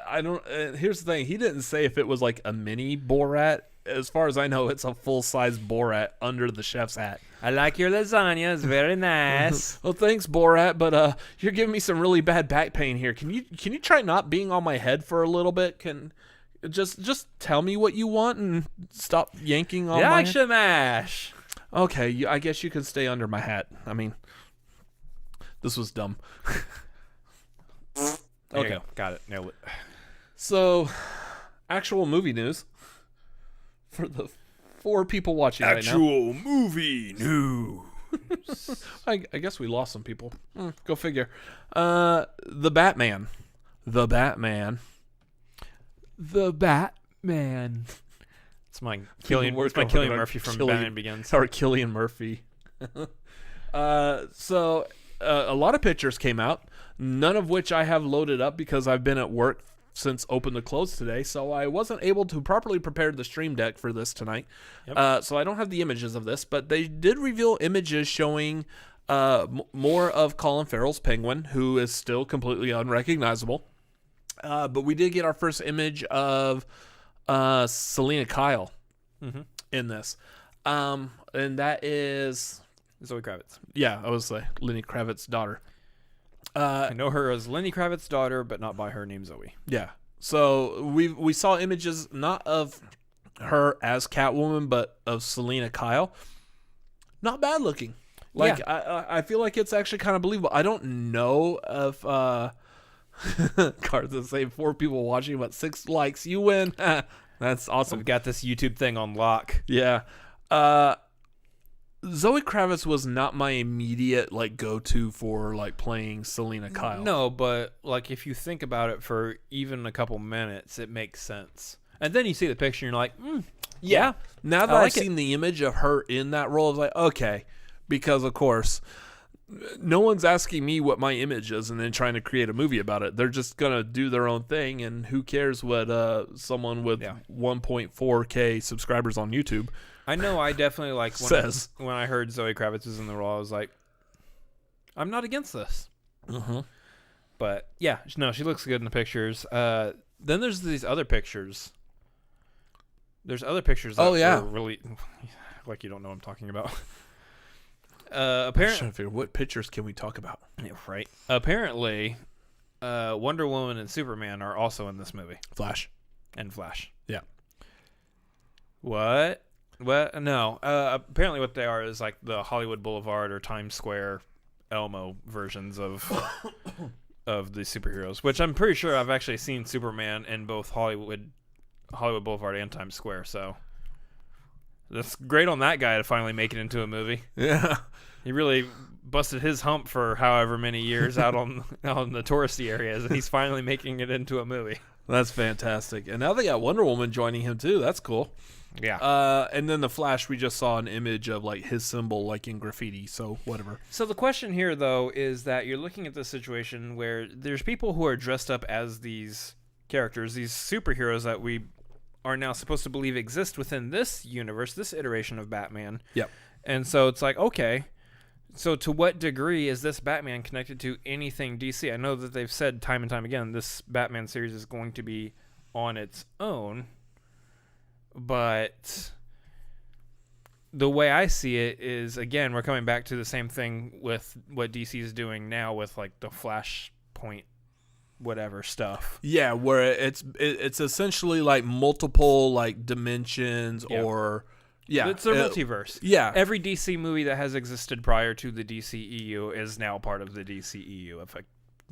I don't. Here's the thing: he didn't say if it was like a mini Borat. As far as I know, it's a full-size Borat under the chef's hat. I like your lasagna. It's very nice. Well, thanks, Borat, but you're giving me some really bad back pain here. Can you try not being on my head for a little bit? Can just tell me what you want and stop yanking on my head? Action mash. Okay, I guess you can stay under my hat. I mean, this was dumb. Okay, got it. Nailed it. So, actual movie news for the 4 people watching right now. Actual movie news. I guess we lost some people. Go figure. The Batman. It's my Killian Murphy from Batman Begins. Or Killian Murphy. So a lot of pictures came out, none of which I have loaded up because I've been at work since open to close today, so I wasn't able to properly prepare the stream deck for this tonight. Yep. So I don't have the images of this, but they did reveal images showing more of Colin Farrell's Penguin, who is still completely unrecognizable. But we did get our first image of Selena Kyle in this. And that is Zoe Kravitz. Yeah, I was like Lenny Kravitz's daughter. I know her as Lenny Kravitz's daughter, but not by her name Zoe. Yeah. So we saw images not of her as Catwoman, but of Selena Kyle. Not bad looking. Like I feel like it's actually kind of believable. I don't know if Garth is saying 4 people watching, but 6 likes. You win. That's awesome. We've got this YouTube thing on lock. Yeah. Zoe Kravitz was not my immediate like go-to for like playing Selena Kyle. No, but like if you think about it for even a couple minutes, it makes sense. And then you see the picture and you're like, yeah. Now that I've seen the image of her in that role, I was like, okay. Because of course, no one's asking me what my image is and then trying to create a movie about it. They're just gonna do their own thing, and who cares what someone with 1.4K subscribers on YouTube I know I definitely like when I heard Zoe Kravitz was in the role, I was like, I'm not against this. Mm-hmm. But yeah, no, she looks good in the pictures. Then there's these other pictures. There's other pictures that are really like you don't know what I'm talking about. Apparently, I'm trying to figure what pictures can we talk about. Yeah, right. Apparently, Wonder Woman and Superman are also in this movie. Flash. Yeah. What? No. Apparently, what they are is like the Hollywood Boulevard or Times Square Elmo versions of of the superheroes. Which I'm pretty sure I've actually seen Superman in both Hollywood Boulevard and Times Square. So that's great on that guy to finally make it into a movie. Yeah. He really busted his hump for however many years out on the touristy areas, and he's finally making it into a movie. That's fantastic. And now they got Wonder Woman joining him too. That's cool. Yeah. And then the Flash, we just saw an image of like his symbol like in graffiti, so whatever. So the question here though is that you're looking at this situation where there's people who are dressed up as these characters, these superheroes that we are now supposed to believe exist within this universe, this iteration of Batman. Yep. And so it's like, okay, so to what degree is this Batman connected to anything DC? I know that they've said time and time again this Batman series is going to be on its own, but the way I see it is, again, we're coming back to the same thing with what DC is doing now with like the Flashpoint whatever stuff. Yeah, where it's essentially like multiple like dimensions or it's a multiverse. Yeah. Every DC movie that has existed prior to the DCEU is now part of the DCEU,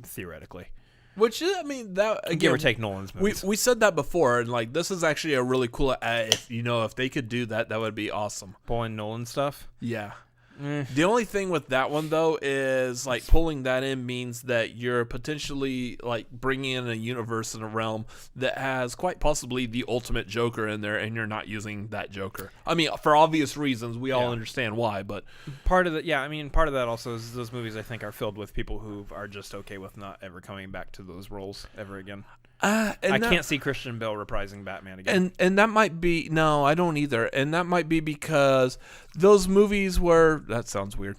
theoretically. Which, I mean, that again, give or take Nolan's movies. We said that before, and like this is actually a really cool. If they could do that, that would be awesome. Pulling Nolan stuff. Yeah. The only thing with that one though is like pulling that in means that you're potentially like bringing in a universe and a realm that has quite possibly the ultimate Joker in there, and you're not using that Joker. I mean, for obvious reasons, we all understand why, but part of that also is those movies I think are filled with people who are just okay with not ever coming back to those roles ever again. I can't see Christian Bale reprising Batman again. And that might be... No, I don't either. And that might be because those movies were... That sounds weird.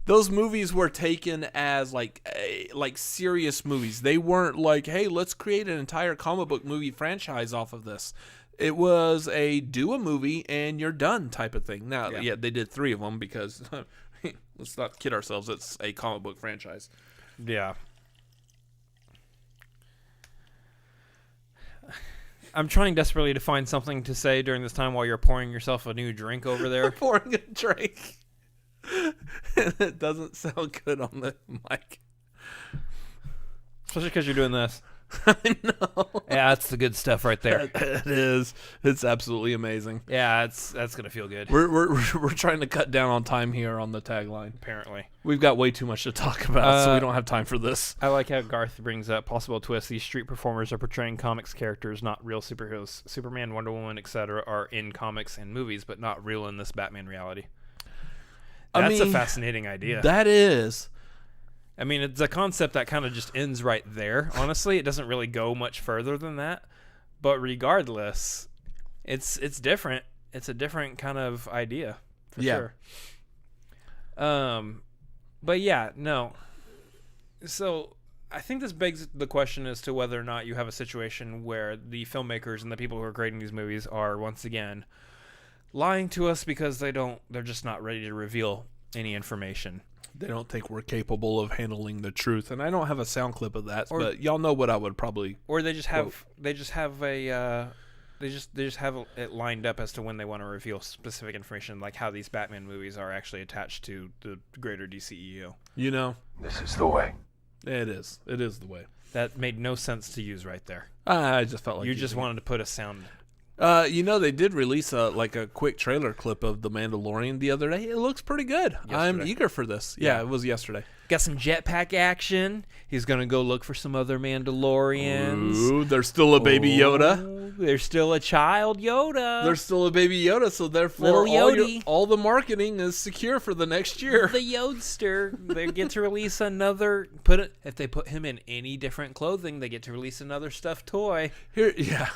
Those movies were taken as like serious movies. They weren't like, hey, let's create an entire comic book movie franchise off of this. It was do a movie and you're done type of thing. Now, yeah they did 3 of them because... let's not kid ourselves. It's a comic book franchise. Yeah. I'm trying desperately to find something to say during this time while you're pouring yourself a new drink over there. Pouring a drink. It doesn't sound good on the mic. Especially because you're doing this. I know. Yeah, that's the good stuff right there. It is. It's absolutely amazing. Yeah, that's gonna feel good. We're trying to cut down on time here on the tagline. Apparently, we've got way too much to talk about, so we don't have time for this. I like how Garth brings up possible twist. These street performers are portraying comics characters, not real superheroes. Superman, Wonder Woman, etc., are in comics and movies, but not real in this Batman reality. That's a fascinating idea. That is. I mean, it's a concept that kind of just ends right there. Honestly, it doesn't really go much further than that. But regardless, it's different. It's a different kind of idea, for sure. But yeah, no. So I think this begs the question as to whether or not you have a situation where the filmmakers and the people who are creating these movies are once again lying to us because they're just not ready to reveal any information. They don't think we're capable of handling the truth, and I don't have a sound clip of that, but y'all know what I would probably. Or they just have it lined up as to when they want to reveal specific information, like how these Batman movies are actually attached to the greater DCEU. You know, this is the way. It is. It is the way. That made no sense to use right there. I just felt like you just wanted to put a sound. They did release a quick trailer clip of The Mandalorian the other day. It looks pretty good. Yesterday. I'm eager for this. Yeah, it was yesterday. Got some jetpack action. He's going to go look for some other Mandalorians. Ooh, there's still a baby Yoda. There's still a child Yoda. There's still a baby Yoda, so therefore all the marketing is secure for the next year. The Yodester. They get to release another... If they put him in any different clothing, they get to release another stuffed toy. Here, yeah.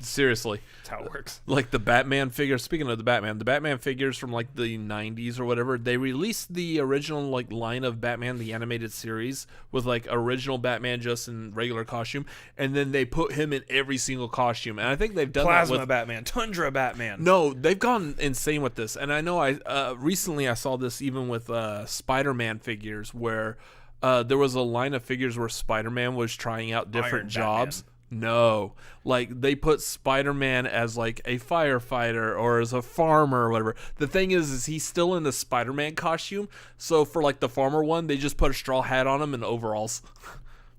Seriously. That's how it works. Like the Batman figures. Speaking of the Batman figures from like the 90s or whatever, they released the original like line of Batman, the animated series, with like original Batman just in regular costume, and then they put him in every single costume. And I think they've done Plasma that with Batman, Tundra Batman. No, they've gone insane with this. And I know recently I saw this even with Spider-Man figures where there was a line of figures where Spider-Man was trying out different Iron jobs. No, like they put Spider-Man as like a firefighter or as a farmer or whatever. The thing is he's still in the Spider-Man costume. So for like the farmer one, they just put a straw hat on him and overalls.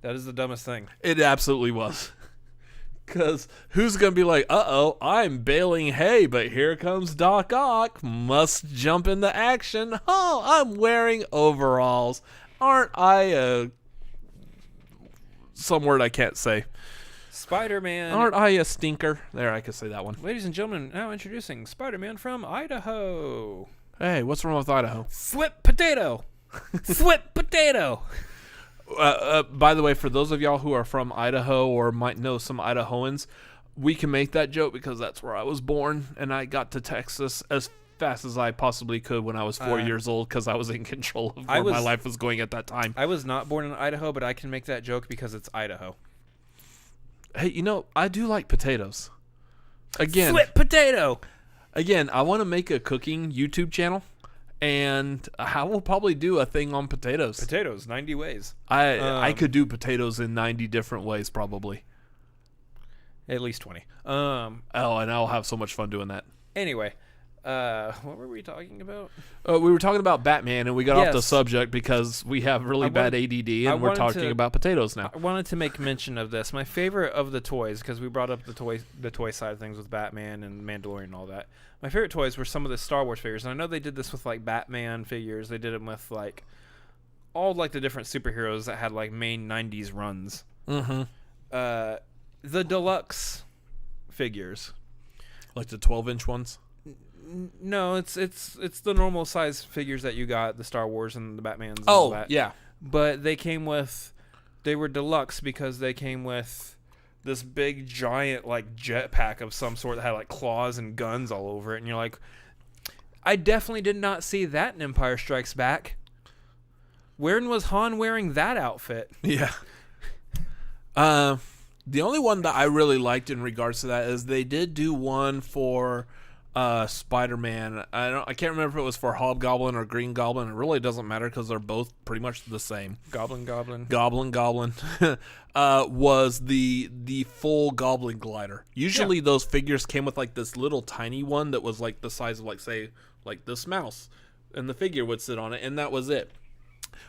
That is the dumbest thing. It absolutely was. Because who's going to be like, uh-oh, I'm baling hay, but here comes Doc Ock. Must jump into action. Oh, I'm wearing overalls. Aren't I some word I can't say. Spider-Man. Aren't I a stinker? There, I could say that one. Ladies and gentlemen, now introducing Spider-Man from Idaho. Hey, what's wrong with Idaho? Flip potato. Flip potato. By the way, for those of y'all who are from Idaho or might know some Idahoans, we can make that joke because that's where I was born, and I got to Texas as fast as I possibly could when I was 4 years old because I was in control of where my life was going at that time. I was not born in Idaho, but I can make that joke because it's Idaho. Hey, you know, I do like potatoes. Again, Flip potato. Again, I want to make a cooking YouTube channel, and I will probably do a thing on potatoes. Potatoes, 90 ways. I could do potatoes in 90 different ways, probably. At least 20. And I'll have so much fun doing that. Anyway, what were we talking about? We were talking about Batman, and we got off the Yes. subject because we have really bad ADD, and we're talking about potatoes now. I wanted to make mention of this. My favorite of the toys, because we brought up the toy side of things with Batman and Mandalorian and all that. My favorite toys were some of the Star Wars figures, and I know they did this with like Batman figures. They did them with like all like the different superheroes that had like main 90s runs. Mm-hmm. The deluxe figures, Like the 12-inch ones? no, it's the normal size figures that you got, the Star Wars and the Batmans and all that. Yeah. But they were deluxe because they came with this big giant like jetpack of some sort that had like claws and guns all over it, and you're like, I definitely did not see that in Empire Strikes Back. When was Han wearing that outfit? Yeah. The only one that I really liked in regards to that is they did do one for Spider-Man. I can't remember if it was for Hobgoblin or Green Goblin. It really doesn't matter because they're both pretty much the same. Goblin. Was the full Goblin glider. Usually those figures came with like this little tiny one that was like the size of like, say, like this mouse, and the figure would sit on it, and that was it.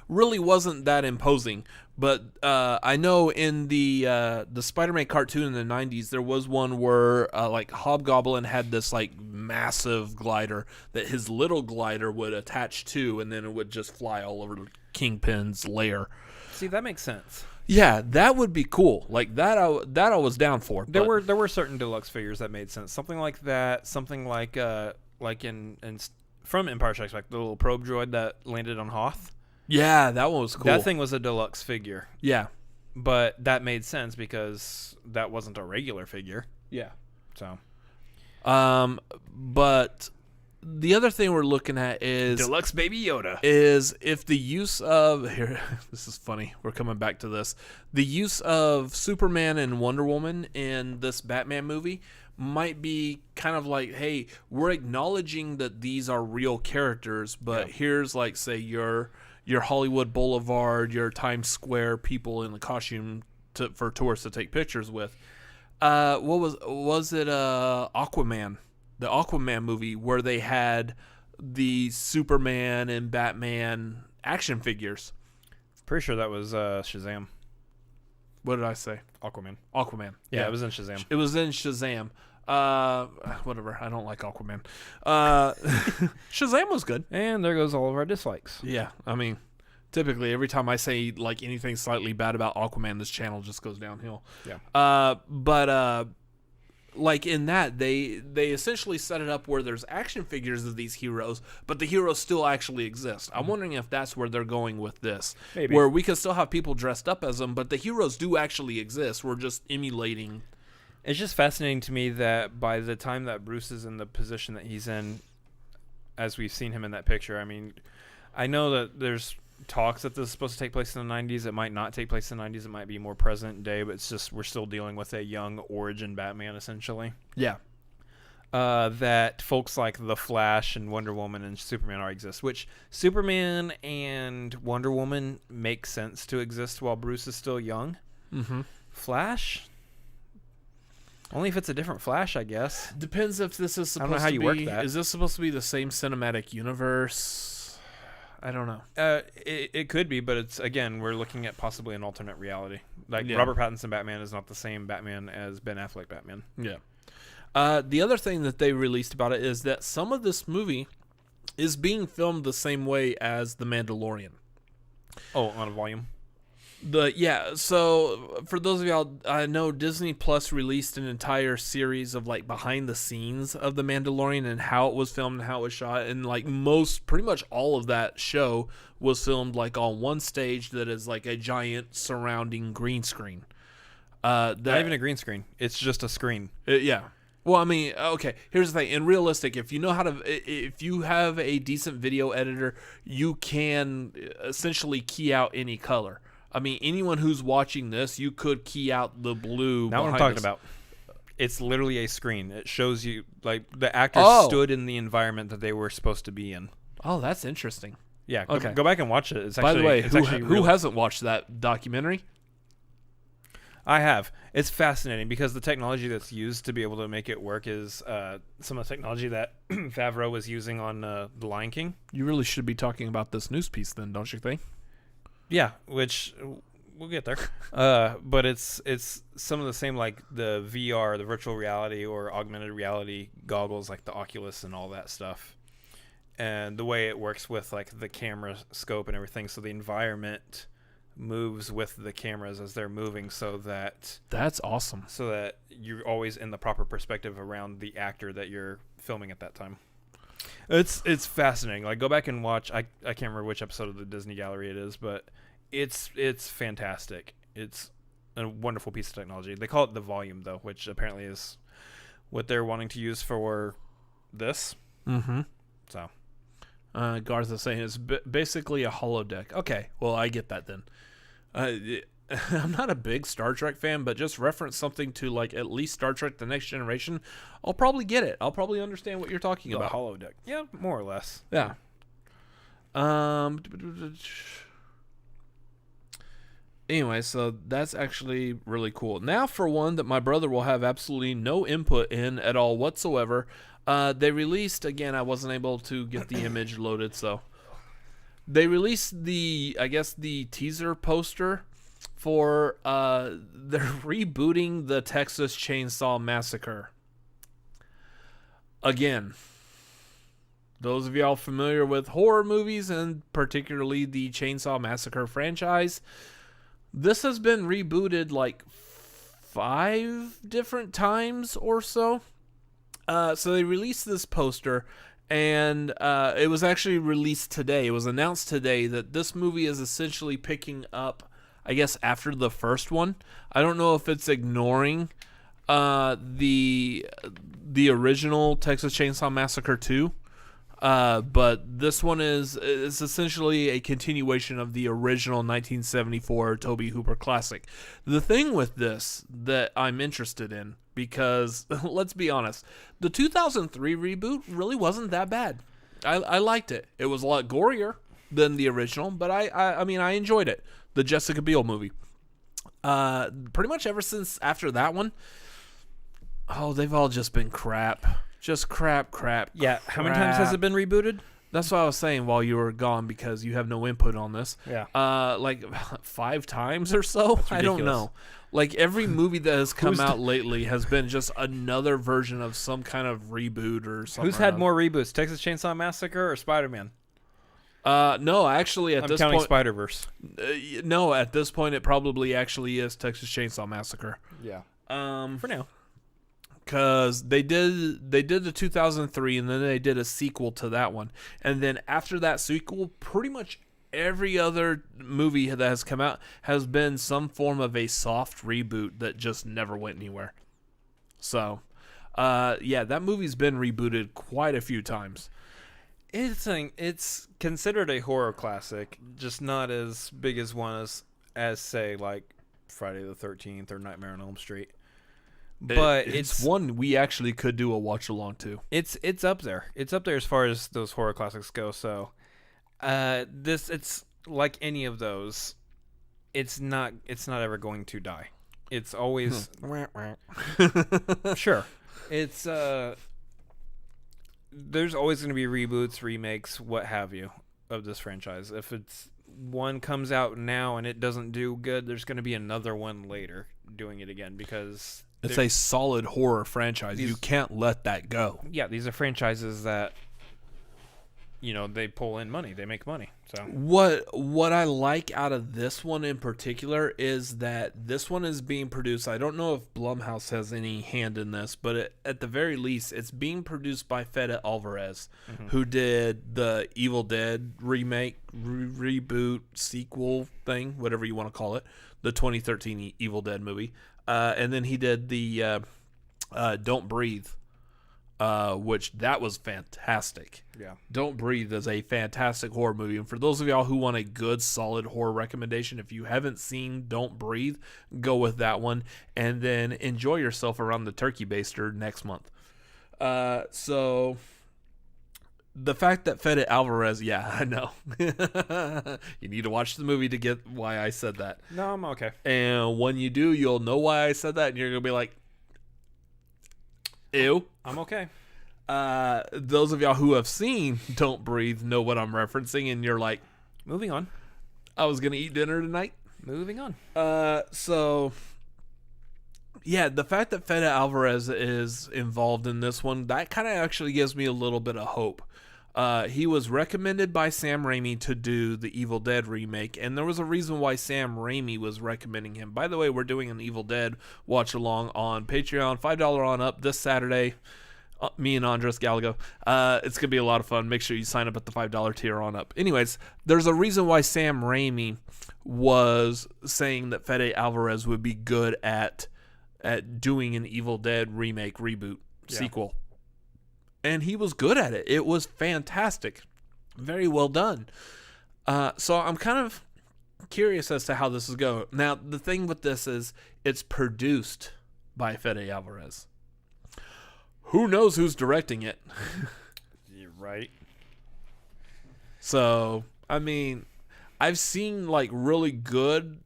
Really wasn't that imposing, but I know in the Spider-Man cartoon in the 90s there was one where like Hobgoblin had this like massive glider that his little glider would attach to, and then it would just fly all over Kingpin's lair. See, that makes sense. Yeah, that would be cool. Like that I was down for. There were certain deluxe figures that made sense. Something like that. Something like in from Empire Strikes Back, the little probe droid that landed on Hoth. Yeah, that one was cool. That thing was a deluxe figure. Yeah. But that made sense because that wasn't a regular figure. Yeah. So. But the other thing we're looking at is Deluxe Baby Yoda. Is if the use of here, this is funny. We're coming back to this. The use of Superman and Wonder Woman in this Batman movie might be kind of like, hey, we're acknowledging that these are real characters, but here's like, say, your Hollywood Boulevard, your Times Square people in the costume for tourists to take pictures with. What was it? Aquaman, the Aquaman movie where they had the Superman and Batman action figures. Pretty sure that was Shazam. What did I say? Aquaman. Yeah, it was in Shazam. It was in Shazam. Whatever. I don't like Aquaman. Shazam was good. And there goes all of our dislikes. Yeah, I mean, typically every time I say like anything slightly bad about Aquaman, this channel just goes downhill. Yeah. But like in that, they essentially set it up where there's action figures of these heroes, but the heroes still actually exist. I'm wondering if that's where they're going with this. Maybe. Where we can still have people dressed up as them, but the heroes do actually exist. We're just emulating It's just fascinating to me that by the time that Bruce is in the position that he's in, as we've seen him in that picture, I mean, I know that there's talks that this is supposed to take place in the 90s. It might not take place in the 90s. It might be more present day, but it's just we're still dealing with a young origin Batman, essentially. Yeah. That folks like The Flash and Wonder Woman and Superman already exist, which Superman and Wonder Woman make sense to exist while Bruce is still young. Mm-hmm. Flash? Only if it's a different Flash, I guess. Depends if this is supposed I don't know how to you be. work that. Is this supposed to be the same cinematic universe? I don't know. It could be, but it's again we're looking at possibly an alternate reality. Like Yeah. Robert Pattinson Batman is not the same Batman as Ben Affleck Batman. Yeah. The other thing that they released about it is that some of this movie is being filmed the same way as The Mandalorian. Oh, on a volume. So for those of y'all, I know Disney Plus released an entire series of like behind the scenes of The Mandalorian and how it was filmed and how it was shot, and like pretty much all of that show was filmed like on one stage that is like a giant surrounding green screen. Not even a green screen. It's just a screen. Yeah. Well, I mean, okay, here's the thing. In realistic, if you have a decent video editor, you can essentially key out any color. I mean, anyone who's watching this, you could key out the blue. Not what I'm talking about. It's literally a screen. It shows you, like, the actors stood in the environment that they were supposed to be in. Oh, that's interesting. Yeah, okay. Go back and watch it. It's By the way, actually who hasn't watched that documentary? I have. It's fascinating because the technology that's used to be able to make it work is some of the technology that Favreau was using on The Lion King. You really should be talking about this news piece then, don't you think? Yeah, which we'll get there. But it's some of the same, like the VR, the virtual reality or augmented reality goggles, like the Oculus and all that stuff. And the way it works with like the camera scope and everything, so the environment moves with the cameras as they're moving, so that that's awesome. So that you're always in the proper perspective around the actor that you're filming at that time. It's fascinating. Like, go back and watch. I can't remember which episode of the Disney Gallery it is, but it's fantastic. It's a wonderful piece of technology. They call it the volume though, which apparently is what they're wanting to use for this. Mm-hmm. So, Garth is saying it's basically a holodeck. Okay, well I get that then. I'm not a big Star Trek fan, but just reference something to like at least Star Trek: The Next Generation, I'll probably get it. I'll probably understand what you're talking about. Holodeck. Yeah, more or less. Yeah. Anyway, so that's actually really cool. Now for one that my brother will have absolutely no input in at all whatsoever. They released, again, I wasn't able to get the image loaded, so they released the teaser poster for they're rebooting the Texas Chainsaw Massacre. Again, those of y'all familiar with horror movies and particularly the Chainsaw Massacre franchise, this has been rebooted like 5 different times or so. So they released this poster, and it was actually released today. It was announced today that this movie is essentially picking up, I guess, after the first one. I don't know if it's ignoring the original Texas Chainsaw Massacre 2, but this one is essentially a continuation of the original 1974 Tobe Hooper classic. The thing with this that I'm interested in, because let's be honest, the 2003 reboot really wasn't that bad. I liked it. It was a lot gorier than the original, but I mean I enjoyed it. The Jessica Biel movie. Pretty much ever since after that one, they've all just been crap. Just crap. Yeah, how many times has it been rebooted? That's what I was saying while you were gone, because you have no input on this. Yeah. Like 5 times or so? I don't know. Like every movie that has come out lately has been just another version of some kind of reboot or something. Who's had more reboots, Texas Chainsaw Massacre or Spider-Man? No, actually at I'm this counting point, Spider-Verse. No, at this point it probably actually is Texas Chainsaw Massacre. Yeah. For now. Because they did the 2003, and then they did a sequel to that one, and then after that sequel, pretty much every other movie that has come out has been some form of a soft reboot that just never went anywhere. So, yeah, that movie's been rebooted quite a few times. It's considered a horror classic, just not as big as one as say like Friday the 13th or Nightmare on Elm Street. But it's one we actually could do a watch along to. It's up there. It's up there as far as those horror classics go. So, it's like any of those. It's not ever going to die. It's always sure. It's there's always going to be reboots, remakes, what have you, of this franchise. If it's one comes out now and it doesn't do good, there's going to be another one later doing it again because it's a solid horror franchise. You can't let that go. Yeah, these are franchises that they pull in money, they make money. So what I like out of this one in particular is that this one is being produced. I don't know if Blumhouse has any hand in this, but at the very least, it's being produced by Fede Alvarez, who did the Evil Dead remake, reboot, sequel thing, whatever you want to call it, the 2013 Evil Dead movie, and then he did the Don't Breathe. Which that was fantastic. Yeah. Don't Breathe is a fantastic horror movie. And for those of y'all who want a good, solid horror recommendation, if you haven't seen Don't Breathe, go with that one. And then enjoy yourself around the turkey baster next month. So the fact that Fede Alvarez, yeah, I know. You need to watch the movie to get why I said that. No, I'm okay. And when you do, you'll know why I said that. And you're going to be like, ew. I'm okay. Those of y'all who have seen Don't Breathe know what I'm referencing, and you're like, moving on. I was going to eat dinner tonight. Moving on. So, yeah, the fact that Fede Alvarez is involved in this one, that kind of actually gives me a little bit of hope. He was recommended by Sam Raimi to do the Evil Dead remake, and there was a reason why Sam Raimi was recommending him. By the way, we're doing an Evil Dead watch along on Patreon, $5 on up this Saturday. Me and Andres Gallego. It's going to be a lot of fun. Make sure you sign up at the $5 tier on up. Anyways, there's a reason why Sam Raimi was saying that Fede Alvarez would be good at doing an Evil Dead remake, reboot, sequel. And he was good at it. It was fantastic. Very well done. So I'm kind of curious as to how this is going. Now, the thing with this is it's produced by Fede Alvarez. Who knows who's directing it? You're right. So, I mean, I've seen like really good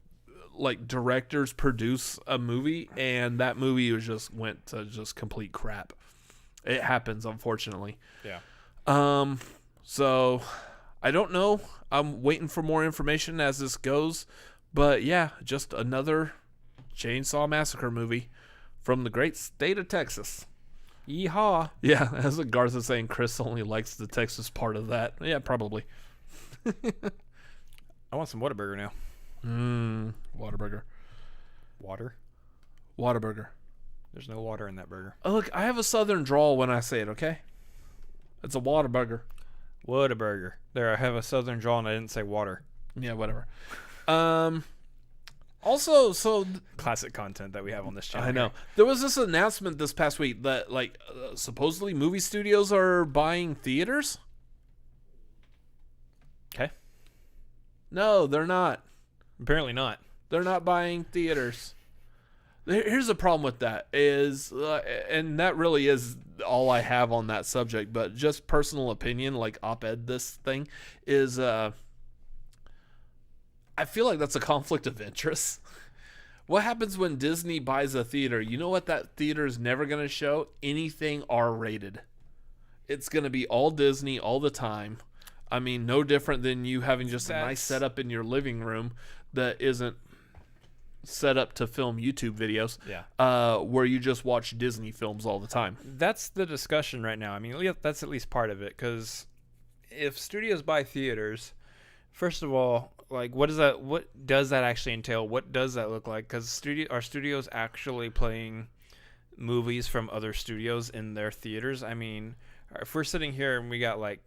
like directors produce a movie, and that movie went to just complete crap. It happens, unfortunately. Yeah. So I don't know. I'm waiting for more information as this goes. But yeah, just another Chainsaw Massacre movie from the great state of Texas. Yeehaw. Yeah, as Garth is saying, Chris only likes the Texas part of that. Yeah, probably. I want some Whataburger now. Whataburger. Water? Whataburger. There's no water in that burger. Oh, look, I have a southern drawl when I say it, okay? It's a Whataburger. Whataburger. There, I have a southern drawl and I didn't say water. Yeah, whatever. Also, so classic content that we have on this channel. I know. There was this announcement this past week that like supposedly movie studios are buying theaters. Okay. No, they're not. Apparently not. They're not buying theaters. Here's the problem with that is, and that really is all I have on that subject, but just personal opinion, like op-ed this thing, is I feel like that's a conflict of interest. What happens when Disney buys a theater? You know what that theater is never going to show? Anything R-rated. It's going to be all Disney all the time. I mean, no different than you having just a nice setup in your living room that isn't set up to film YouTube videos. Yeah. Where you just watch Disney films all the time. That's the discussion right now. I mean, that's at least part of it, because if studios buy theaters, first of all, like, what does that actually entail? What does that look like? Because are studios actually playing movies from other studios in their theaters? I mean, if we're sitting here and we got right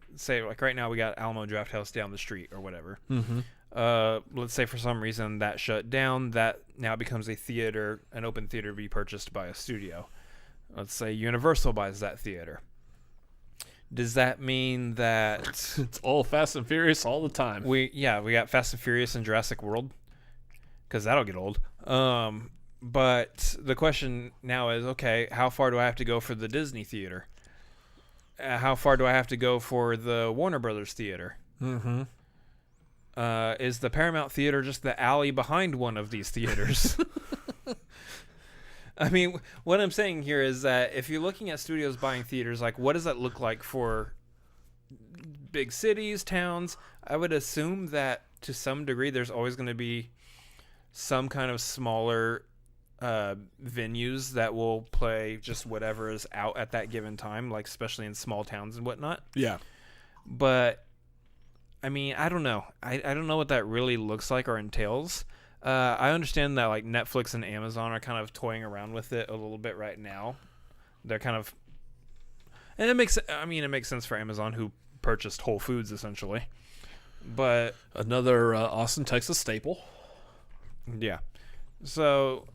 now we got Alamo Drafthouse down the street or whatever. Mm-hmm. Let's say for some reason that shut down, that now becomes a theater, an open theater to be purchased by a studio. Let's say Universal buys that theater. Does that mean that It's all Fast and Furious all the time. we got Fast and Furious and Jurassic World? Because that'll get old. But the question now is, okay, how far do I have to go for the Disney theater? How far do I have to go for the Warner Brothers theater? Mm-hmm. Is the Paramount Theater just the alley behind one of these theaters? I mean, what I'm saying here is that if you're looking at studios buying theaters, like, what does that look like for big cities, towns? I would assume that to some degree there's always going to be some kind of smaller venues that will play just whatever is out at that given time, like especially in small towns and whatnot. Yeah. But I mean, I don't know. I don't know what that really looks like or entails. I understand that like Netflix and Amazon are kind of toying around with it a little bit right now. They're kind of, and it makes sense for Amazon, who purchased Whole Foods essentially. But Another Austin, Texas staple. yeah, so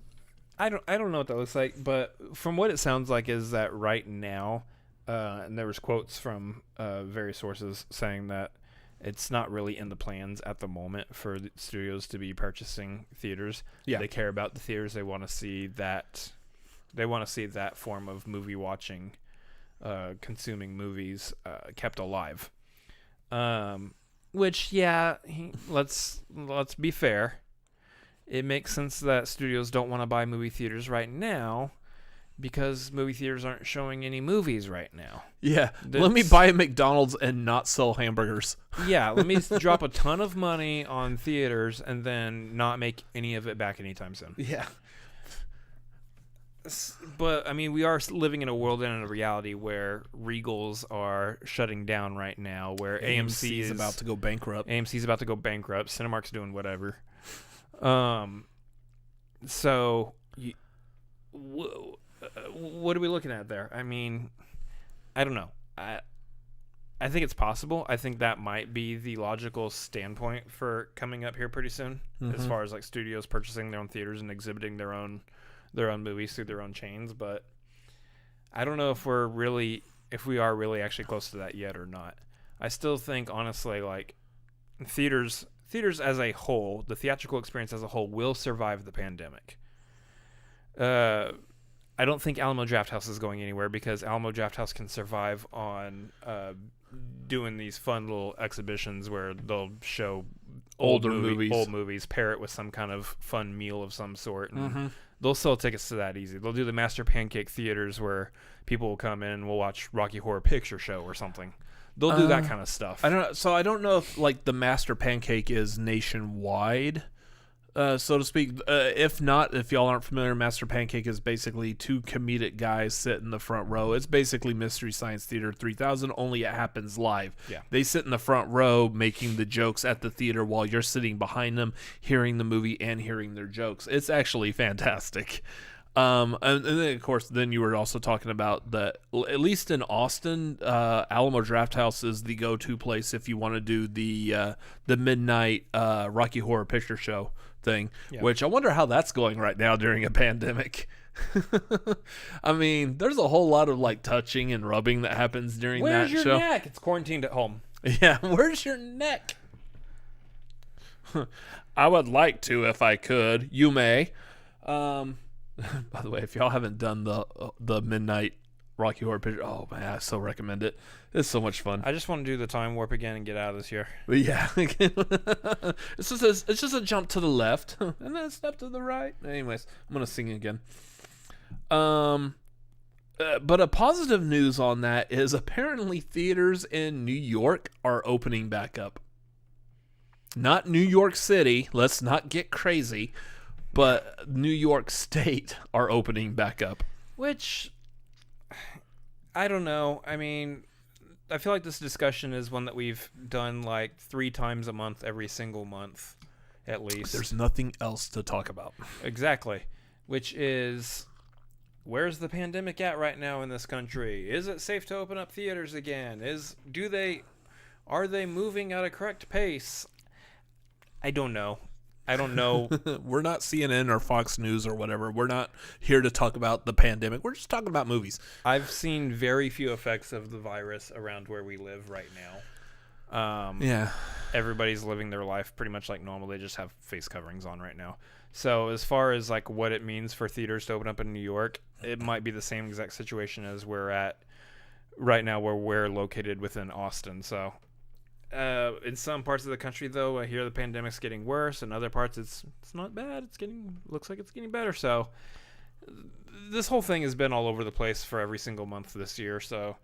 I don't know what that looks like. But from what it sounds like is that right now, and there was quotes from various sources saying that it's not really in the plans at the moment for the studios to be purchasing theaters. Yeah. They care about the theaters. They want to see that. They want to see that form of movie watching, consuming movies kept alive. Which, yeah, let's be fair. It makes sense that studios don't want to buy movie theaters right now, because movie theaters aren't showing any movies right now. Yeah. Let me buy a McDonald's and not sell hamburgers. Yeah, let me drop a ton of money on theaters and then not make any of it back anytime soon. Yeah. But, I mean, we are living in a world and in a reality where Regals are shutting down right now, where AMC is about to go bankrupt. AMC's about to go bankrupt. Cinemark's doing whatever. So, what are we looking at there? I mean, I don't know. I think it's possible. I think that might be the logical standpoint for coming up here pretty soon, as far as like studios purchasing their own theaters and exhibiting their own movies through their own chains. But I don't know if we are really actually close to that yet or not. I still think, honestly, like theaters as a whole, the theatrical experience as a whole, will survive the pandemic. I don't think Alamo Drafthouse is going anywhere, because Alamo Drafthouse can survive on doing these fun little exhibitions where they'll show old movies, pair it with some kind of fun meal of some sort, and they'll sell tickets to that easy. They'll do the Master Pancake Theaters where people will come in and we'll watch Rocky Horror Picture Show or something. They'll do that kind of stuff. I don't know. So I don't know if like the Master Pancake is nationwide, so to speak. If not, if y'all aren't familiar, Master Pancake is basically two comedic guys sit in the front row. It's basically Mystery Science Theater 3000, only it happens live. Yeah. They sit in the front row making the jokes at the theater while you're sitting behind them, hearing the movie and hearing their jokes. It's actually fantastic. And then, of course, then you were also talking about that, at least in Austin, Alamo Drafthouse is the go-to place if you want to do the midnight Rocky Horror Picture Show thing, which I wonder how that's going right now during a pandemic. I mean, there's a whole lot of like touching and rubbing that happens during Where's that your show. neck? It's quarantined at home. Yeah, where's your neck? I would like to if I could. You may. By the way, if y'all haven't done the midnight Rocky Horror Picture, oh man, I so recommend it. It's so much fun. I just want to do the time warp again and get out of this year. But yeah, it's just a jump to the left and then a step to the right. Anyways, I'm gonna sing again. But a positive news on that is apparently theaters in New York are opening back up. Not New York City. Let's not get crazy. But New York State are opening back up. Which, I don't know. I mean, I feel like this discussion is one that we've done like 3 times a month, every single month, at least. There's nothing else to talk about. Exactly. Which is, where's the pandemic at right now in this country? Is it safe to open up theaters again? Are they moving at a correct pace? I don't know. I don't know. We're not CNN or Fox News or whatever. We're not here to talk about the pandemic. We're just talking about movies. I've seen very few effects of the virus around where we live right now. Yeah. Everybody's living their life pretty much like normal. They just have face coverings on right now. So as far as like what it means for theaters to open up in New York, it might be the same exact situation as we're at right now where we're located within Austin. So in some parts of the country, though, I hear the pandemic's getting worse. In other parts, it's not bad. Looks like it's getting better. So this whole thing has been all over the place for every single month this year. So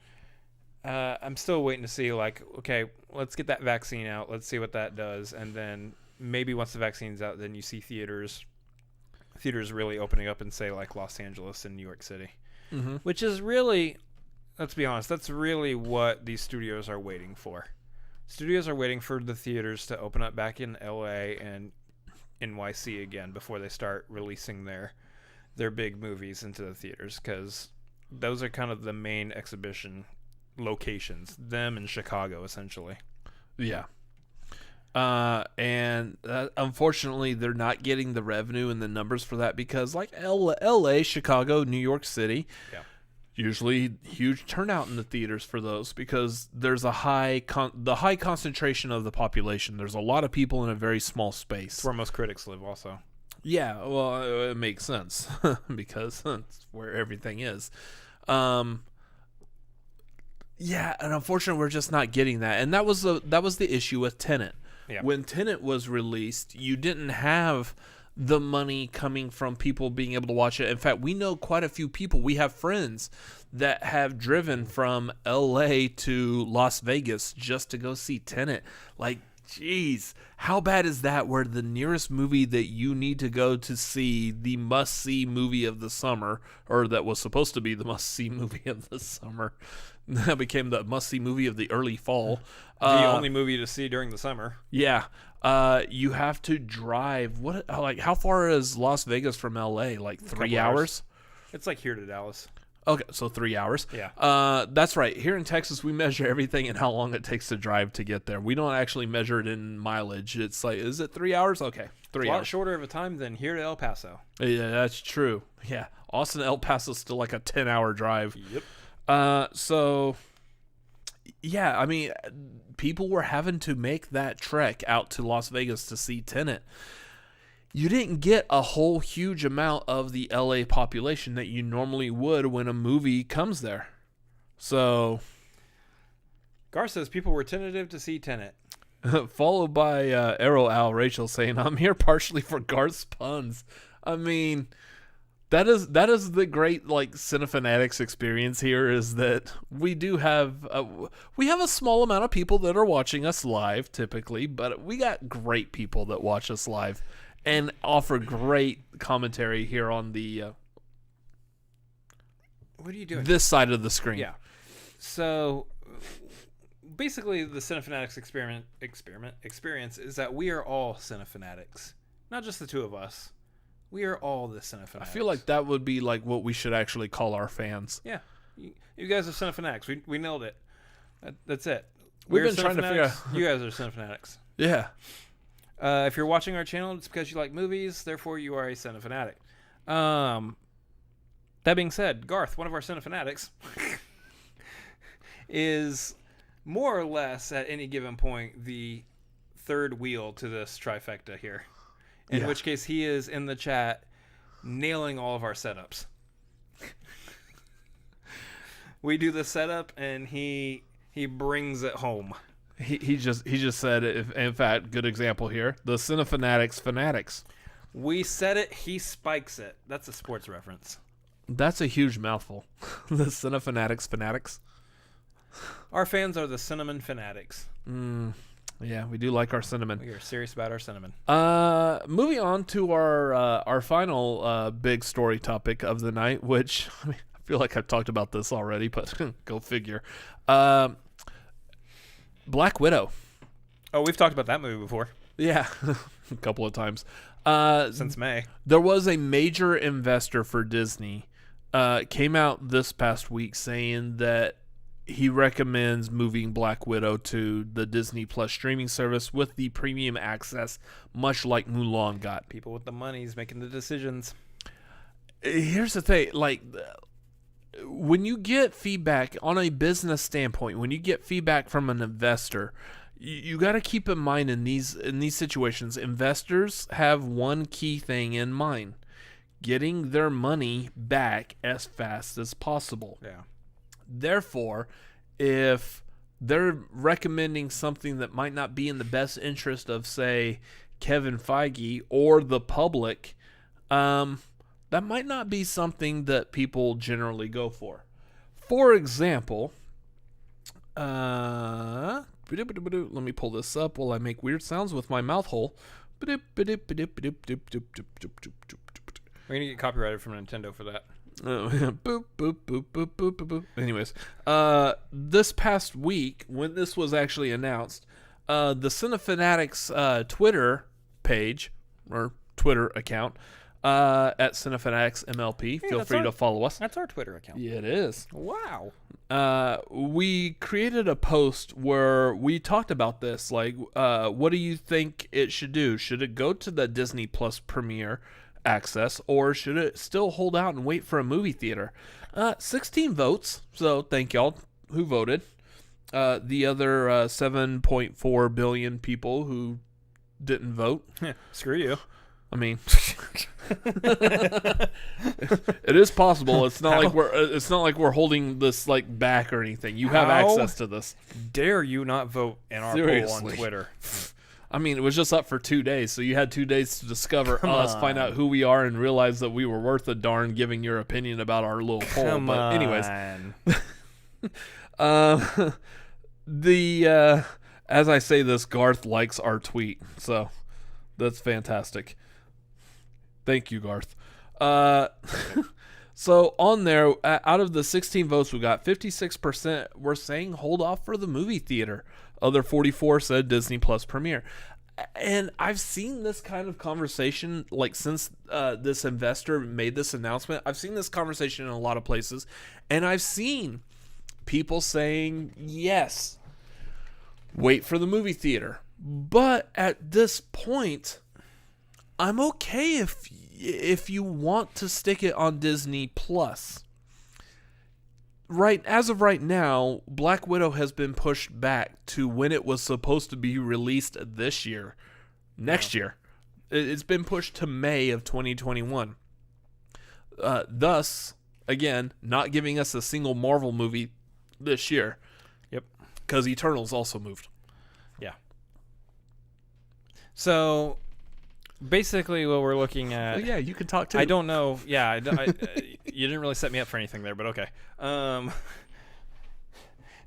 I'm still waiting to see, like, okay, let's get that vaccine out. Let's see what that does. And then maybe once the vaccine's out, then you see theaters really opening up in, say, like Los Angeles and New York City, which is really, let's be honest, that's really what these studios are waiting for. Studios are waiting for the theaters to open up back in LA and NYC again before they start releasing their big movies into the theaters, because those are kind of the main exhibition locations, them in Chicago essentially. Yeah. And unfortunately they're not getting the revenue and the numbers for that because like LA, Chicago, New York City, usually huge turnout in the theaters for those because there's a high concentration of the population. There's a lot of people in a very small space. It's where most critics live also. Yeah, well, it makes sense because that's where everything is. Yeah, and unfortunately we're just not getting that. And that was the issue with Tenet. Yeah. When Tenet was released, you didn't have the money coming from people being able to watch it. In fact, we know quite a few people. We have friends that have driven from LA to Las Vegas just to go see Tenet. Like, geez, how bad is that where the nearest movie that you need to go to see, the must-see movie of the summer, or that was supposed to be the must-see movie of the summer, that became the must-see movie of the early fall. The only movie to see during the summer. Yeah. You have to drive. How far is Las Vegas from LA? Like 3 hours? It's like here to Dallas. Okay, so 3 hours. Yeah. That's right. Here in Texas, we measure everything in how long it takes to drive to get there. We don't actually measure it in mileage. It's like, is it 3 hours? Okay, 3 hours. A lot hours. shorter of a time than here to El Paso. Yeah, that's true. Yeah, Austin to El Paso is still like a 10-hour drive. Yep. So, yeah, I mean, people were having to make that trek out to Las Vegas to see Tenet. You didn't get a whole huge amount of the LA population that you normally would when a movie comes there. So, Garth says people were tentative to see Tenet. Followed by Errolowl Rachel saying, "I'm here partially for Garth's puns." I mean, that is the great like Cinefanatics experience here, is that we do have a small amount of people that are watching us live typically, but we got great people that watch us live and offer great commentary here on the what are you doing? This side of the screen. Yeah. So basically the Cinefanatics experience is that we are all Cinefanatics. Not just the two of us. We are all the Cinefanatics. I feel like that would be like what we should actually call our fans. Yeah. You guys are Cinefanatics. We nailed it. That's it. We've been trying to figure out. You guys are Cinefanatics. Yeah. If you're watching our channel, it's because you like movies, therefore you are a Cinefanatic. That being said, Garth, one of our Cinefanatics, is more or less at any given point the third wheel to this trifecta here. In which case he is in the chat nailing all of our setups. We do the setup and he brings it home. He just said, in fact, good example here, the Cinefanatics fanatics. We set it, he spikes it. That's a sports reference. That's a huge mouthful. The Cinefanatics fanatics. Our fans are the cinnamon fanatics. Yeah, we do like our cinnamon. We are serious about our cinnamon. Moving on to our final big story topic of the night, which I feel like I've talked about this already, but go figure. Black Widow. Oh, we've talked about that movie before. Yeah, a couple of times. Since May. There was a major investor for Disney came out this past week saying that he recommends moving Black Widow to the Disney Plus streaming service with the premium access, much like Mulan got. People with the money's making the decisions. Here's the thing, like, when you get feedback on a business standpoint, when you get feedback from an investor, you got to keep in mind in these situations, investors have one key thing in mind: getting their money back as fast as possible. Yeah. Therefore, if they're recommending something that might not be in the best interest of, say, Kevin Feige or the public, that might not be something that people generally go for. For example, let me pull this up while I make weird sounds with my mouth hole. We're going to get copyrighted from Nintendo for that. Boop, boop, boop, boop, boop, boop, boop. Anyways, this past week, when this was actually announced, the Cinefanatics Twitter page, or Twitter account, at Cinefanatics MLP. Feel free to follow us. That's our Twitter account. Yeah, it is. Wow. We created a post where we talked about this. Like, what do you think it should do? Should it go to the Disney Plus premiere access, or should it still hold out and wait for a movie theater? 16 votes, so thank y'all who voted. The other 7.4 billion people who didn't vote. Screw you. I mean, it is possible. It's not like we're holding this like back or anything. You have access to this. Dare you not vote in our poll on Twitter? I mean, it was just up for 2 days, so you had 2 days to discover us, find out who we are, and realize that we were worth a darn giving your opinion about our little poll. But anyways, as I say this, Garth likes our tweet, so that's fantastic. Thank you, Garth. So on there, out of the 16 votes we got, 56% were saying hold off for the movie theater. Other 44 said Disney Plus premiere. And I've seen this kind of conversation, like, since this investor made this announcement. I've seen this conversation in a lot of places, and I've seen people saying, yes, wait for the movie theater. But at this point, I'm okay if you want to stick it on Disney Plus. Right, as of right now, Black Widow has been pushed back to when it was supposed to be released this year. Next year. It's been pushed to May of 2021. Thus, again, not giving us a single Marvel movie this year. Yep. Because Eternals also moved. Yeah. So, basically what we're looking at... Oh, yeah, you can talk too. I don't know. Yeah, you didn't really set me up for anything there, but okay.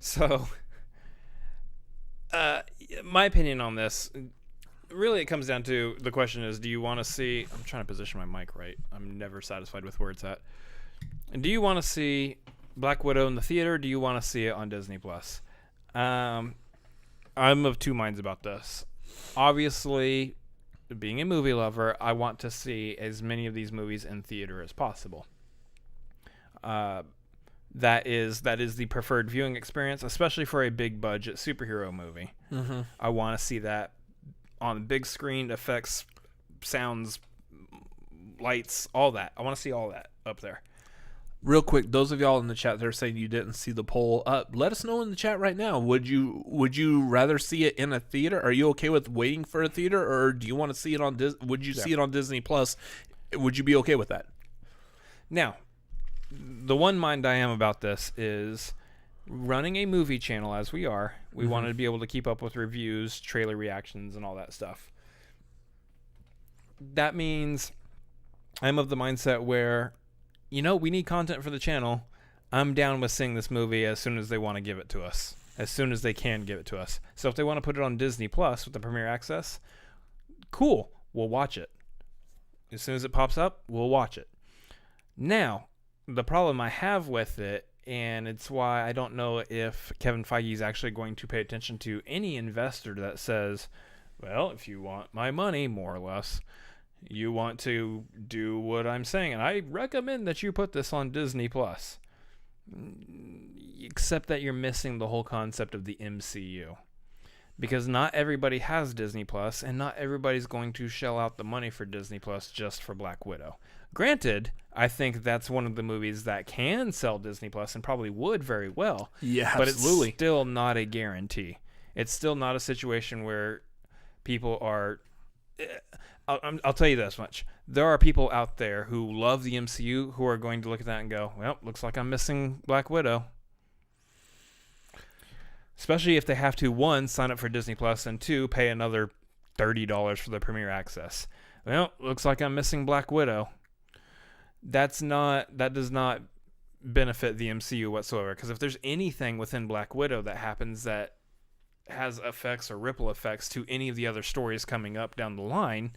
So, my opinion on this, really it comes down to, the question is, do you want to see... I'm trying to position my mic right. I'm never satisfied with where it's at. And do you want to see Black Widow in the theater, or do you want to see it on Disney Plus? I'm of two minds about this. Obviously, being a movie lover, I want to see as many of these movies in theater as possible. That is the preferred viewing experience, especially for a big budget superhero movie. Mm-hmm. I want to see that on the big screen, effects, sounds, lights, all that. I want to see all that up there. Real quick, those of y'all in the chat that are saying you didn't see the poll, let us know in the chat right now. Would you rather see it in a theater? Are you okay with waiting for a theater, or do you want to see it on would you see it on Disney Plus? Would you be okay with that? Now, the one mind I am about this is running a movie channel as we are. We wanted to be able to keep up with reviews, trailer reactions, and all that stuff. That means I'm of the mindset where, we need content for the channel. I'm down with seeing this movie as soon as they want to give it to us, as soon as they can give it to us. So if they want to put it on Disney Plus with the premiere access, cool, we'll watch it. As soon as it pops up, we'll watch it. Now, the problem I have with it, and it's why I don't know if Kevin Feige is actually going to pay attention to any investor that says, well, if you want my money, more or less, you want to do what I'm saying, and I recommend that you put this on Disney Plus. except that you're missing the whole concept of the MCU. Because not everybody has Disney Plus, and not everybody's going to shell out the money for Disney Plus just for Black Widow. Granted, I think that's one of the movies that can sell Disney Plus and probably would very well. Yeah, but absolutely. It's still not a guarantee. It's still not a situation where people are... I'll tell you this much. There are people out there who love the MCU who are going to look at that and go, well, looks like I'm missing Black Widow. Especially if they have to, 1, sign up for Disney Plus, and 2, pay another $30 for the premiere access. Well, looks like I'm missing Black Widow. That does not benefit the MCU whatsoever. Because if there's anything within Black Widow that happens that has effects or ripple effects to any of the other stories coming up down the line,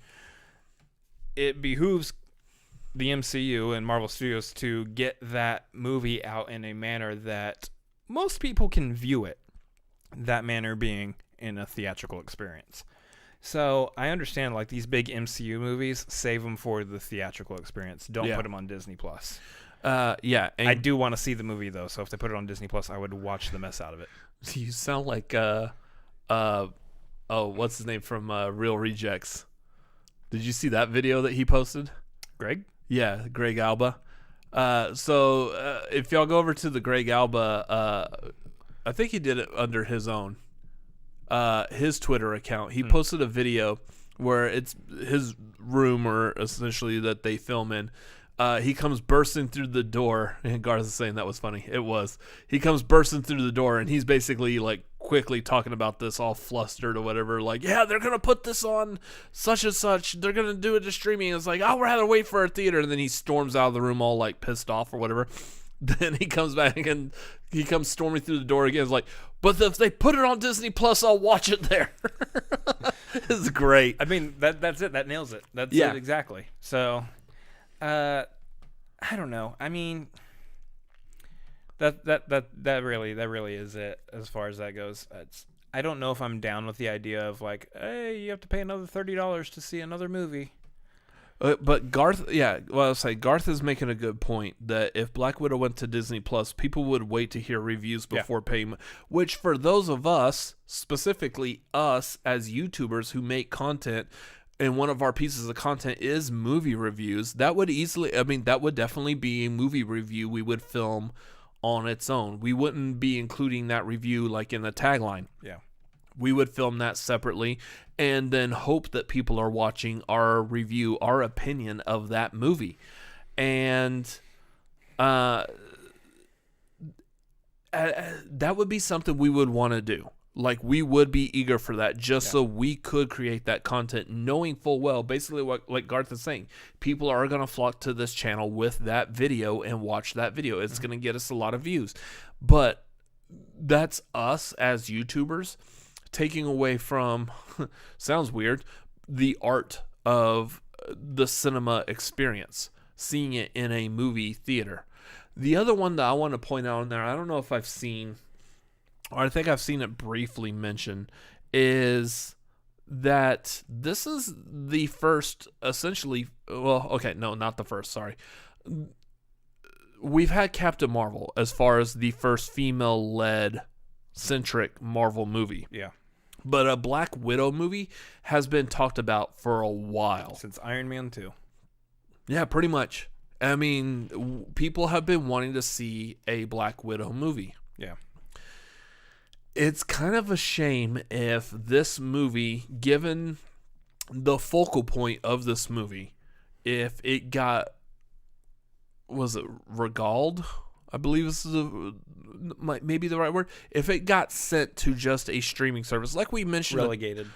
it behooves the MCU and Marvel Studios to get that movie out in a manner that most people can view it. That manner being in a theatrical experience. So I understand, like, these big MCU movies, save them for the theatrical experience. Don't put them on Disney Plus. Yeah. I do want to see the movie though, so if they put it on Disney Plus, I would watch the mess out of it. You sound like what's his name from Real Rejects? Did you see that video that he posted? Greg? Yeah, Greg Alba. So if y'all go over to the Greg Alba, I think he did it under his own, his Twitter account. He posted a video where it's his room, or essentially that they film in. He comes bursting through the door, and Garth is saying that was funny. It was. He comes bursting through the door, and he's basically like quickly talking about this, all flustered or whatever. Like, yeah, they're gonna put this on such and such. They're gonna do it to streaming. It's like, oh, we're having to wait for a theater, and then he storms out of the room all like pissed off or whatever. Then he comes back and he comes storming through the door again. It's like, but if they put it on Disney Plus, I'll watch it there. It's great. I mean, that's it. That nails it. That's it exactly. So, I don't know. I mean, that really is it as far as that goes. I don't know if I'm down with the idea of like, hey, you have to pay another $30 to see another movie. But Garth, I'll say Garth is making a good point that if Black Widow went to Disney Plus, people would wait to hear reviews before paying. Which, for those of us, specifically us as YouTubers who make content, and one of our pieces of content is movie reviews, that would definitely be a movie review we would film on its own. We wouldn't be including that review like in the tagline. Yeah. We would film that separately and then hope that people are watching our review, our opinion of that movie. And that would be something we would want to do. Like, we would be eager for that just so we could create that content, knowing full well, basically what like Garth is saying, people are going to flock to this channel with that video and watch that video. It's going to get us a lot of views. But that's us as YouTubers taking away from, sounds weird, the art of the cinema experience, seeing it in a movie theater. The other one that I want to point out in there, I don't know if I've seen, or I think I've seen it briefly mentioned, is that this is the first, essentially, well, okay, no, not the first, sorry. We've had Captain Marvel as far as the first female-led centric Marvel movie. Yeah. But a Black Widow movie has been talked about for a while. Since Iron Man 2. Yeah, pretty much. I mean, people have been wanting to see a Black Widow movie. Yeah. It's kind of a shame if this movie, given the focal point of this movie, if it got, was it regaled? I believe this is maybe the right word. If it got sent to just a streaming service, like we mentioned, relegated,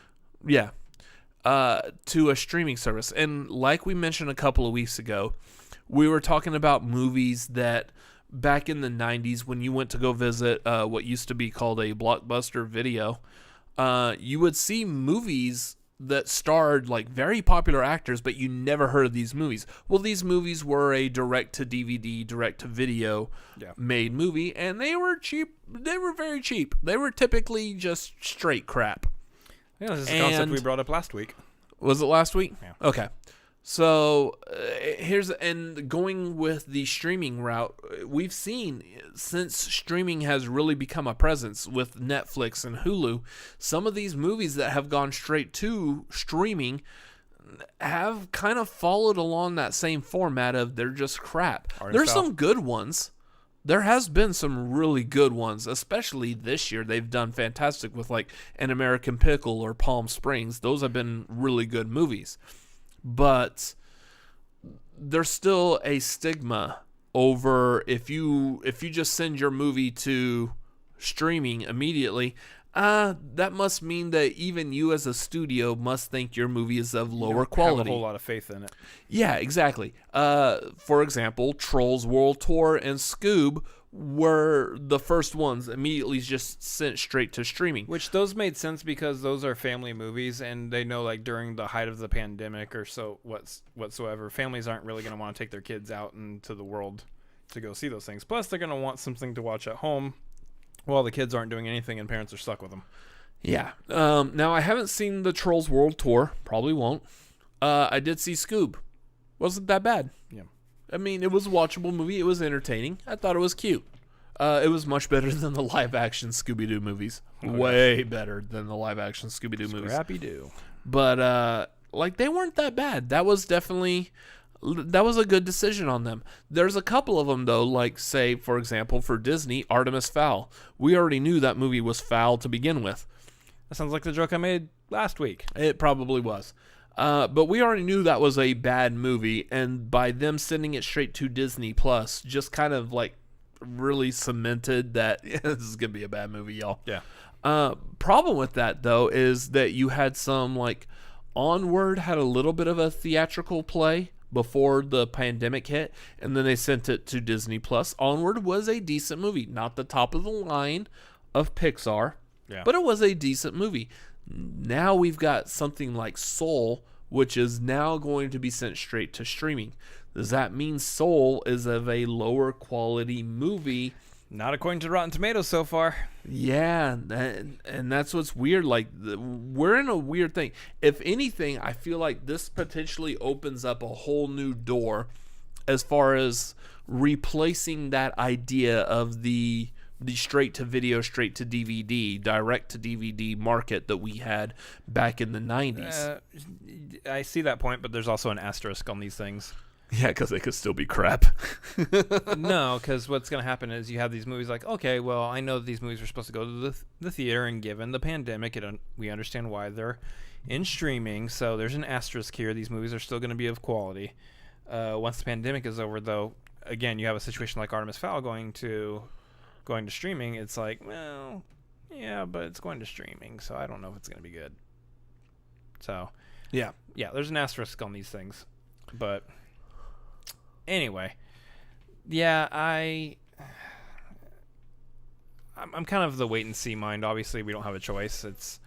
to a streaming service, and like we mentioned a couple of weeks ago, we were talking about movies that back in the 90s, when you went to go visit what used to be called a Blockbuster Video, you would see movies that starred like very popular actors, but you never heard of these movies. Well, these movies were a direct-to-DVD, direct-to-video made movie, and they were cheap. They were very cheap. They were typically just straight crap. Yeah, this is a concept we brought up last week. Was it last week? Yeah. Okay. So and going with the streaming route, we've seen since streaming has really become a presence with Netflix and Hulu, some of these movies that have gone straight to streaming have kind of followed along that same format of they're just crap. There's some good ones. There has been some really good ones, especially this year. They've done fantastic with like An American Pickle or Palm Springs. Those have been really good movies. But there's still a stigma over if you just send your movie to streaming immediately, that must mean that even you as a studio must think your movie is of lower quality. Have a whole lot of faith in it. Yeah, exactly. For example, Trolls World Tour and Scoob were the first ones immediately just sent straight to streaming. Which those made sense because those are family movies, and they know like during the height of the pandemic or so whatsoever, families aren't really going to want to take their kids out into the world to go see those things. Plus, they're going to want something to watch at home while the kids aren't doing anything and parents are stuck with them. Yeah. Now, I haven't seen the Trolls World Tour. Probably won't. I did see Scoob. Wasn't that bad. Yeah. I mean, it was a watchable movie. It was entertaining. I thought it was cute. It was much better than the live-action Scooby-Doo movies. Way better than the live-action Scooby-Doo movies. Scrappy-Doo. But, they weren't that bad. That was a good decision on them. There's a couple of them, though, like, say, for example, for Disney, Artemis Fowl. We already knew that movie was foul to begin with. That sounds like the joke I made last week. It probably was. But we already knew that was a bad movie, and by them sending it straight to Disney Plus, just kind of, like, really cemented that this is going to be a bad movie, y'all. Yeah. Problem with that, though, is that you had some, like, Onward had a little bit of a theatrical play before the pandemic hit, and then they sent it to Disney Plus. Onward was a decent movie, not the top of the line of Pixar, but it was a decent movie. Now we've got something like Soul, which is now going to be sent straight to streaming. Does that mean Soul is of a lower quality movie? Not according to Rotten Tomatoes so far. Yeah, and that's what's weird. Like, we're in a weird thing. If anything, I feel like this potentially opens up a whole new door as far as replacing that idea of the straight to video, straight to DVD, direct to DVD market that we had back in the 90s. I see that point, but there's also an asterisk on these things. Yeah, because they could still be crap. No, because what's going to happen is you have these movies like, okay, well, I know that these movies are supposed to go to the theater, and given the pandemic, we understand why they're in streaming, so there's an asterisk here. These movies are still going to be of quality. Once the pandemic is over, though, again, you have a situation like Artemis Fowl going to streaming. It's like, well, yeah, but it's going to streaming, so I don't know if it's going to be good. So, yeah, there's an asterisk on these things, but... Anyway, yeah, I'm kind of the wait and see mind. Obviously, we don't have a choice. It's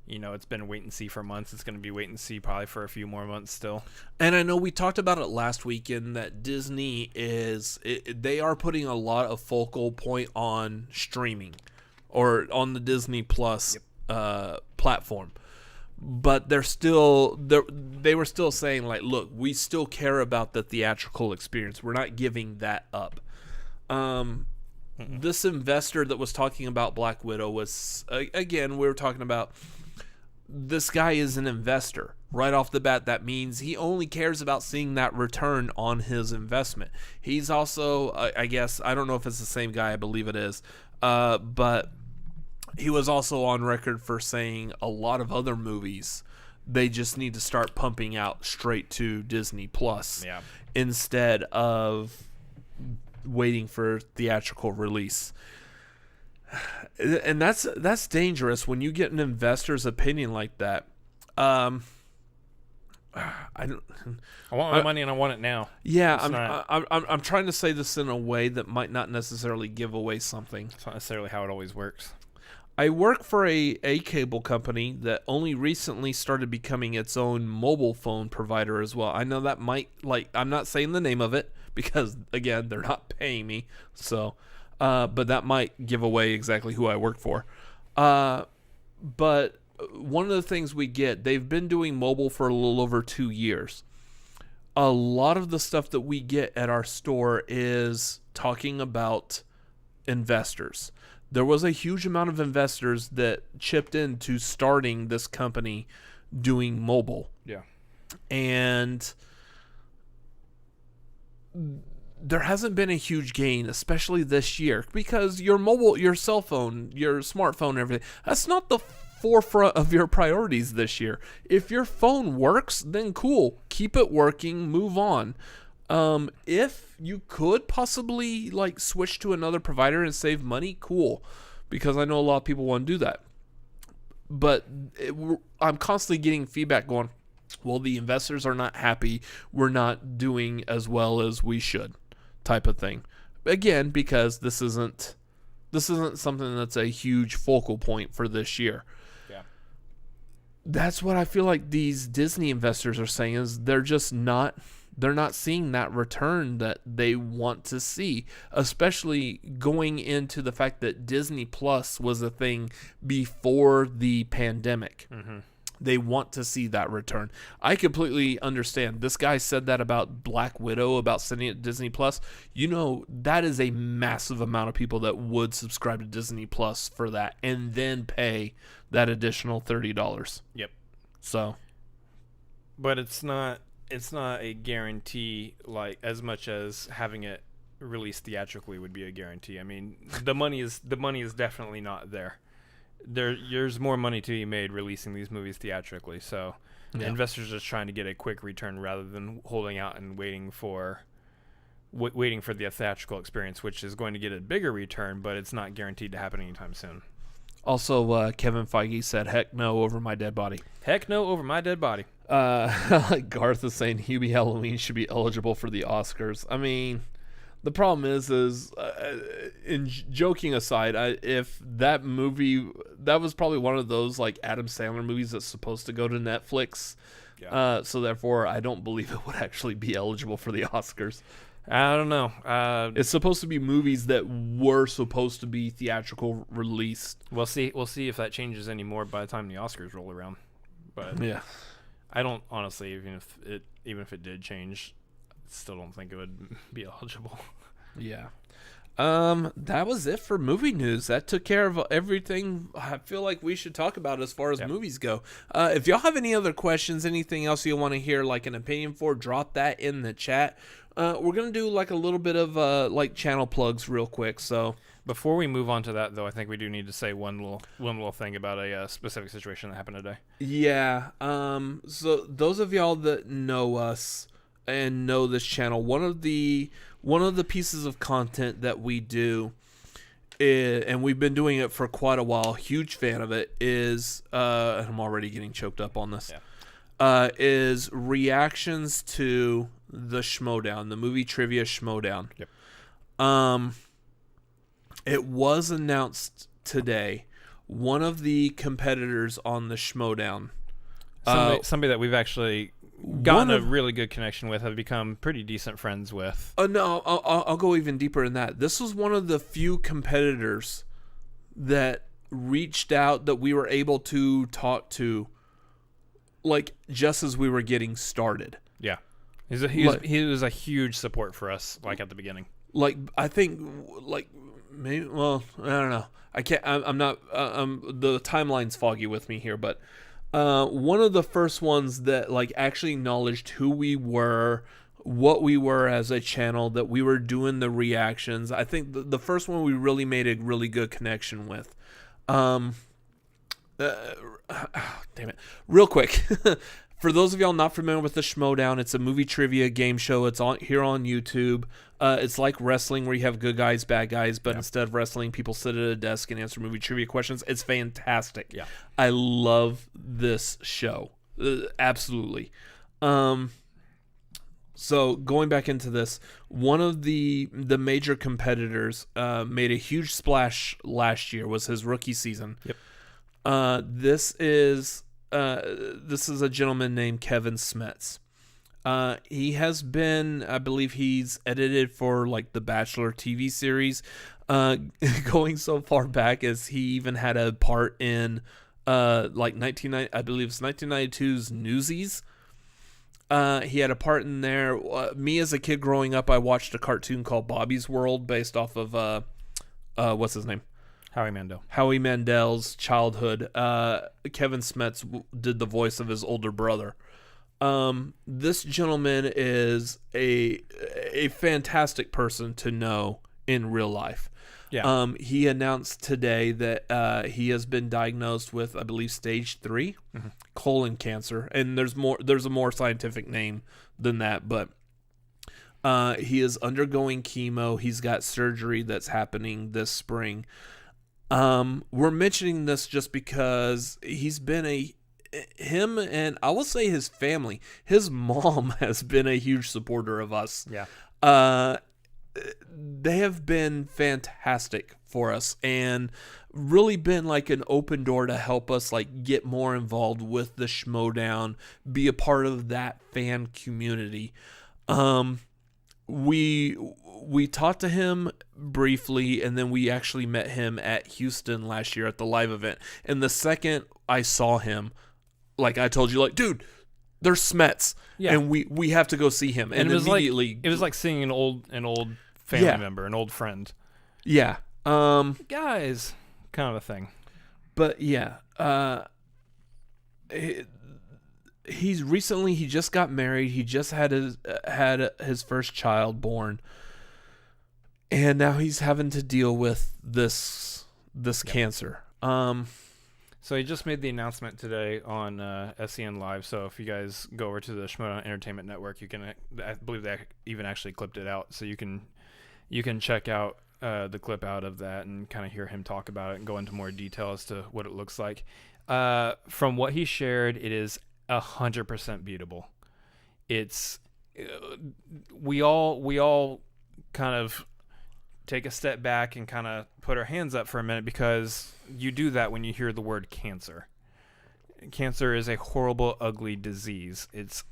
been wait and see for months. It's going to be wait and see probably for a few more months still. And I know we talked about it last weekend that Disney they are putting a lot of focal point on streaming or on the Disney Plus platform. But they were still saying, like, look, we still care about the theatrical experience. We're not giving that up. This investor that was talking about Black Widow was, again, we were talking about this guy is an investor. Right off the bat, that means he only cares about seeing that return on his investment. He's also, I guess, I don't know if it's the same guy. I believe it is. But... he was also on record for saying a lot of other movies, they just need to start pumping out straight to Disney Plus instead of waiting for theatrical release. And that's dangerous when you get an investor's opinion like that. I want my money and I want it now. Yeah, I'm trying to say this in a way that might not necessarily give away something. It's not necessarily how it always works. I work for a cable company that only recently started becoming its own mobile phone provider as well. I know that might, I'm not saying the name of it because, again, they're not paying me. So, but that might give away exactly who I work for. But one of the things we get, they've been doing mobile for a little over 2 years. a lot of the stuff that we get at our store is talking about investors. There was a huge amount of investors that chipped into starting this company doing mobile. Yeah. And there hasn't been a huge gain, especially this year, because your mobile, your cell phone, your smartphone, everything, that's not the forefront of your priorities this year. If your phone works, then cool. Keep it working, move on. If you could possibly like switch to another provider and save money, cool, because I know a lot of people want to do that. But I'm constantly getting feedback going, well, the investors are not happy. We're not doing as well as we should, type of thing. Again, because this isn't something that's a huge focal point for this year. Yeah. That's what I feel like these Disney investors are saying, is they're not seeing that return that they want to see, especially going into the fact that Disney Plus was a thing before the pandemic. Mm-hmm. They want to see that return. I completely understand. This guy said that about Black Widow, about sending it to Disney Plus. You know, that is a massive amount of people that would subscribe to Disney Plus for that and then pay that additional $30. Yep. So, but it's not a guarantee, like as much as having it released theatrically would be a guarantee. I mean, the money is definitely not there. There's more money to be made releasing these movies theatrically, so investors are just trying to get a quick return rather than holding out and waiting for the theatrical experience, which is going to get a bigger return, but it's not guaranteed to happen anytime soon. Also, Kevin Feige said, "Heck no over my dead body." Heck no over my dead body. Like Garth is saying, Hubie Halloween should be eligible for the Oscars. I mean, the problem is in joking aside, if that movie, that was probably one of those like Adam Sandler movies that's supposed to go to Netflix. Yeah. So therefore, I don't believe it would actually be eligible for the Oscars. I don't know. It's supposed to be movies that were supposed to be theatrical released. We'll see if that changes anymore by the time the Oscars roll around. But yeah, I don't honestly, even if it did change, still don't think it would be eligible. Yeah. That was it for movie news. That took care of everything I feel like we should talk about as far as movies go. If y'all have any other questions, anything else you want to hear, like an opinion for, drop that in the chat. We're going to do like a little bit of like channel plugs real quick. So before we move on to that, though, I think we do need to say one little thing about a specific situation that happened today. Yeah. So those of y'all that know us and know this channel, one of the pieces of content that we do, and we've been doing it for quite a while, huge fan of it, is and I'm already getting choked up on this. Yeah. Is reactions to the Schmodown, the movie trivia Schmodown. Yep. It was announced today. One of the competitors on the Schmodown, somebody that we've actually gotten a really good connection with, have become pretty decent friends with. No, I'll go even deeper in that. This was one of the few competitors that reached out that we were able to talk to, like just as we were getting started. Yeah, he was a huge support for us, like at the beginning. Like I think, like maybe, well, I don't know. I can't. I'm not. The timeline's foggy with me here, but. One of the first ones that like actually acknowledged who we were, what we were as a channel, that we were doing the reactions. I think the first one we really made a really good connection with. Damn it. Real quick. For those of y'all not familiar with the Schmodown, it's a movie trivia game show. It's on YouTube. It's like wrestling where you have good guys, bad guys, but instead of wrestling, people sit at a desk and answer movie trivia questions. It's fantastic. Yeah, I love this show. Absolutely. So going back into this, one of the major competitors made a huge splash last year. Was his rookie season. Yep. This is a gentleman named Kevin Smits. He has been, I believe he's edited for like the Bachelor TV series, going so far back as he even had a part in like I believe it's 1992's Newsies. He had a part in there. Me as a kid growing up, I watched a cartoon called Bobby's World based off of what's his name? Howie Mandel's childhood. Kevin Smits did the voice of his older brother. This gentleman is a fantastic person to know in real life. Yeah. He announced today that he has been diagnosed with, I believe, stage 3 colon cancer, and there's a more scientific name than that, but he is undergoing chemo. He's got surgery that's happening this spring. We're mentioning this just because he's been him and I will say his family, his mom has been a huge supporter of us. Yeah. They have been fantastic for us and really been like an open door to help us like get more involved with the Schmodown, be a part of that fan community. We talked to him briefly, and then we actually met him at Houston last year at the live event. And the second I saw him, like I told you, like, dude, there's Smets, and we have to go see him. And it was immediately, it was like seeing an old family member, an old friend. Yeah. Guys, kind of a thing. But yeah, he just got married. He just had his first child born, and now he's having to deal with this cancer. So he just made the announcement today on SEN Live. So if you guys go over to the Schmodown Entertainment Network, you can, I believe they even actually clipped it out, so you can check out the clip out of that and kind of hear him talk about it and go into more detail as to what it looks like. From what he shared, it is 100% beatable. It's we all kind of take a step back and kind of put our hands up for a minute, because you do that when you hear the word cancer. Cancer is a horrible, ugly disease. It's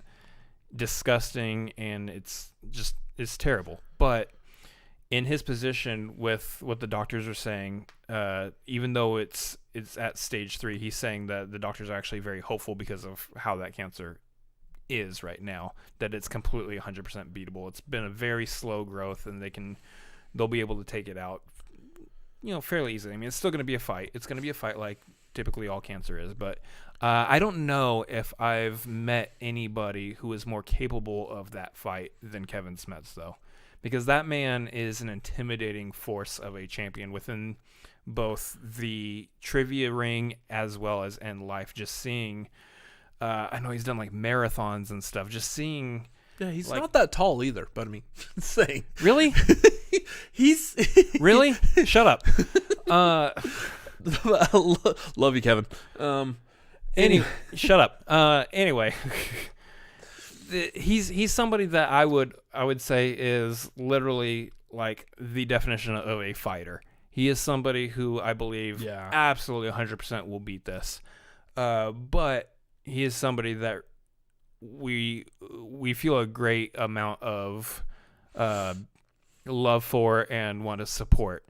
disgusting and it's terrible. But in his position with what the doctors are saying, even though it's at stage 3, he's saying that the doctors are actually very hopeful because of how that cancer is right now, that it's completely 100% beatable. It's been a very slow growth, and they'll be able to take it out, fairly easily. I mean, it's still going to be a fight. It's going to be a fight like typically all cancer is, but I don't know if I've met anybody who is more capable of that fight than Kevin Smits, though, because that man is an intimidating force of a champion within both the trivia ring as well as in life. Just seeing, I know he's done like marathons and stuff, just seeing. Yeah, he's not that tall either, but I mean, saying. Really? He's really? Shut up. Love you, Kevin. Anyway, shut up. Anyway, he's somebody that I would say is literally like the definition of a fighter. He is somebody who I believe absolutely 100% will beat this. But he is somebody that we feel a great amount of love for and want to support.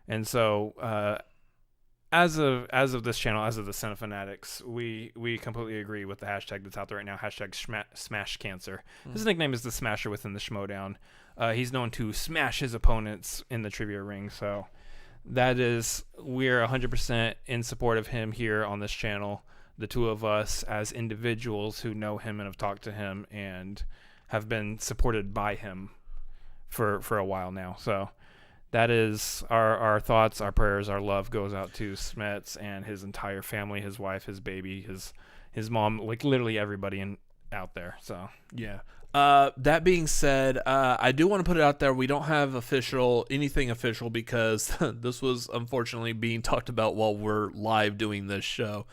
And so as of this channel, as of the Cinefanatics, we completely agree with the hashtag that's out there right now, hashtag Smash Cancer. His nickname is the Smasher within the Schmodown. He's known to smash his opponents in the trivia ring, so we're 100% in support of him here on this channel. The two of us as individuals who know him and have talked to him and have been supported by him for a while now. So that is our thoughts, our prayers, our love goes out to Smits and his entire family, his wife, his baby, his mom, like literally everybody out there. So yeah. That being said, I do want to put it out there. We don't have anything official because this was unfortunately being talked about while we're live doing this show.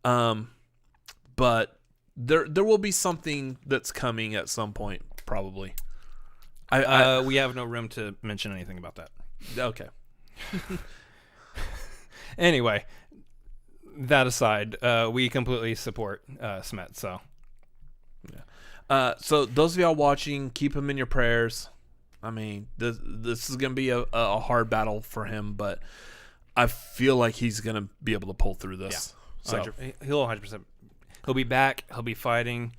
But there will be something that's coming at some point, probably. We have no room to mention anything about that. Okay. Anyway, that aside, we completely support Smits. So, yeah. So those of y'all watching, keep him in your prayers. I mean, this is gonna be a hard battle for him, but I feel like he's gonna be able to pull through this. Yeah. So he'll 100%. He'll be back. He'll be fighting.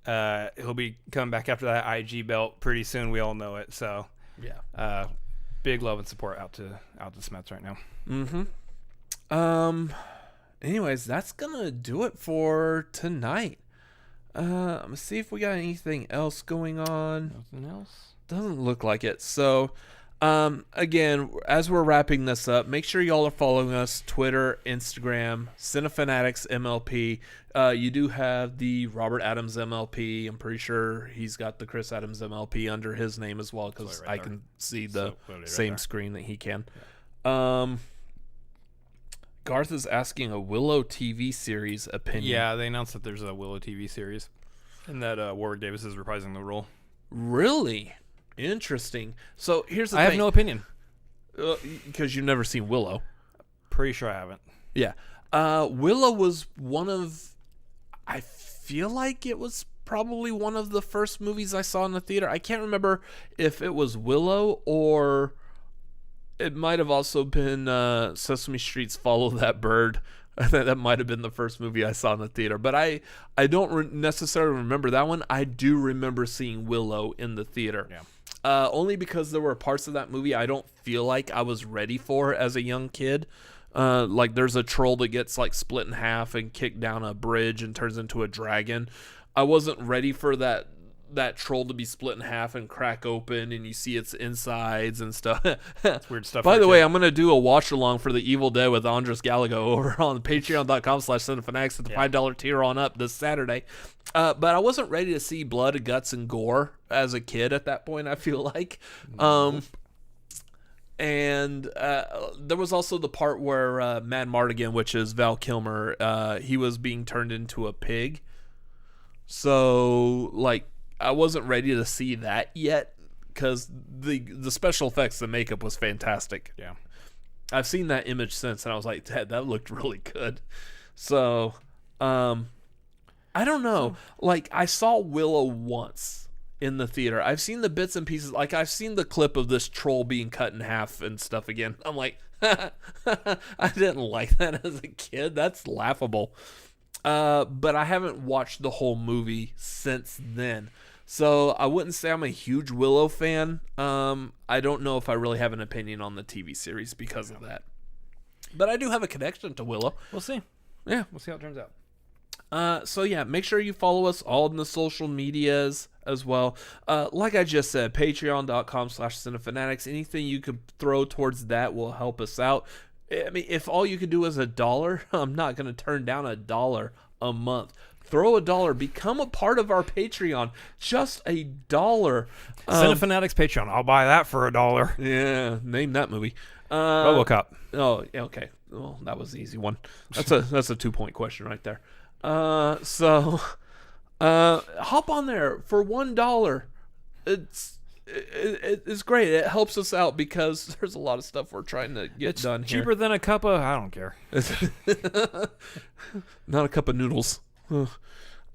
He'll be coming back after that IG belt pretty soon. We all know it. So Yeah. Big love and support out to Smits right now. Anyways, that's gonna do it for tonight. Let's see if we got anything else going on. Nothing else? Doesn't look like it. So, again, as we're wrapping this up, make sure y'all are following us: Twitter, Instagram, Cinefanatics MLP. You do have the Robert Adams MLP. I'm pretty sure he's got the Chris Adams MLP under his name as well, because I can see the same screen that he can. Garth is asking a Willow TV series opinion. Yeah, they announced that there's a Willow TV series, and that Warwick Davis is reprising the role. Really? Interesting. So here's the thing. I have no opinion. Because you've never seen Willow. Pretty sure I haven't. Yeah. Willow was I feel like it was probably one of the first movies I saw in the theater. I can't remember if it was Willow or it might have also been Sesame Street's Follow That Bird. That might have been the first movie I saw in the theater. But I don't necessarily remember that one. I do remember seeing Willow in the theater. Yeah. Only because there were parts of that movie I don't feel like I was ready for as a young kid. Like there's a troll that gets like split in half and kicked down a bridge and turns into a dragon. I wasn't ready for that troll to be split in half and crack open and you see its insides and stuff. That's weird stuff. By the way, I'm going to do a watch along for The Evil Dead with Andres Gallego over on patreon.com/cinefanatics at the $5 tier on up this Saturday. But I wasn't ready to see blood, guts, and gore as a kid at that point, I feel like. And there was also the part where Mad Mardigan, which is Val Kilmer, he was being turned into a pig. So, like, I wasn't ready to see that yet because the special effects, the makeup was fantastic. Yeah. I've seen that image since, and I was like, that looked really good. So, I don't know. Like, I saw Willow once in the theater. I've seen the bits and pieces. Like, I've seen the clip of this troll being cut in half and stuff again. I'm like, I didn't like that as a kid. That's laughable. But I haven't watched the whole movie since then. So I wouldn't say I'm a huge Willow fan. I don't know if I really have an opinion on the TV series because of that. But I do have a connection to Willow. We'll see. Yeah. We'll see how it turns out. So yeah, make sure you follow us all in the social medias as well. Like I just said, patreon.com/cinefanatics. Anything you could throw towards that will help us out. I mean, if all you could do is $1, I'm not going to turn down $1 a month. Throw $1. Become a part of our Patreon. Just $1. Cinefanatics Patreon. I'll buy that for $1. Yeah, name that movie. RoboCop. Oh, okay. Well, that was the easy one. That's a 2-point question right there. So hop on there for $1. It's great. It helps us out because there's a lot of stuff we're trying to get done here. Cheaper than a cup of, I don't care. Not a cup of noodles.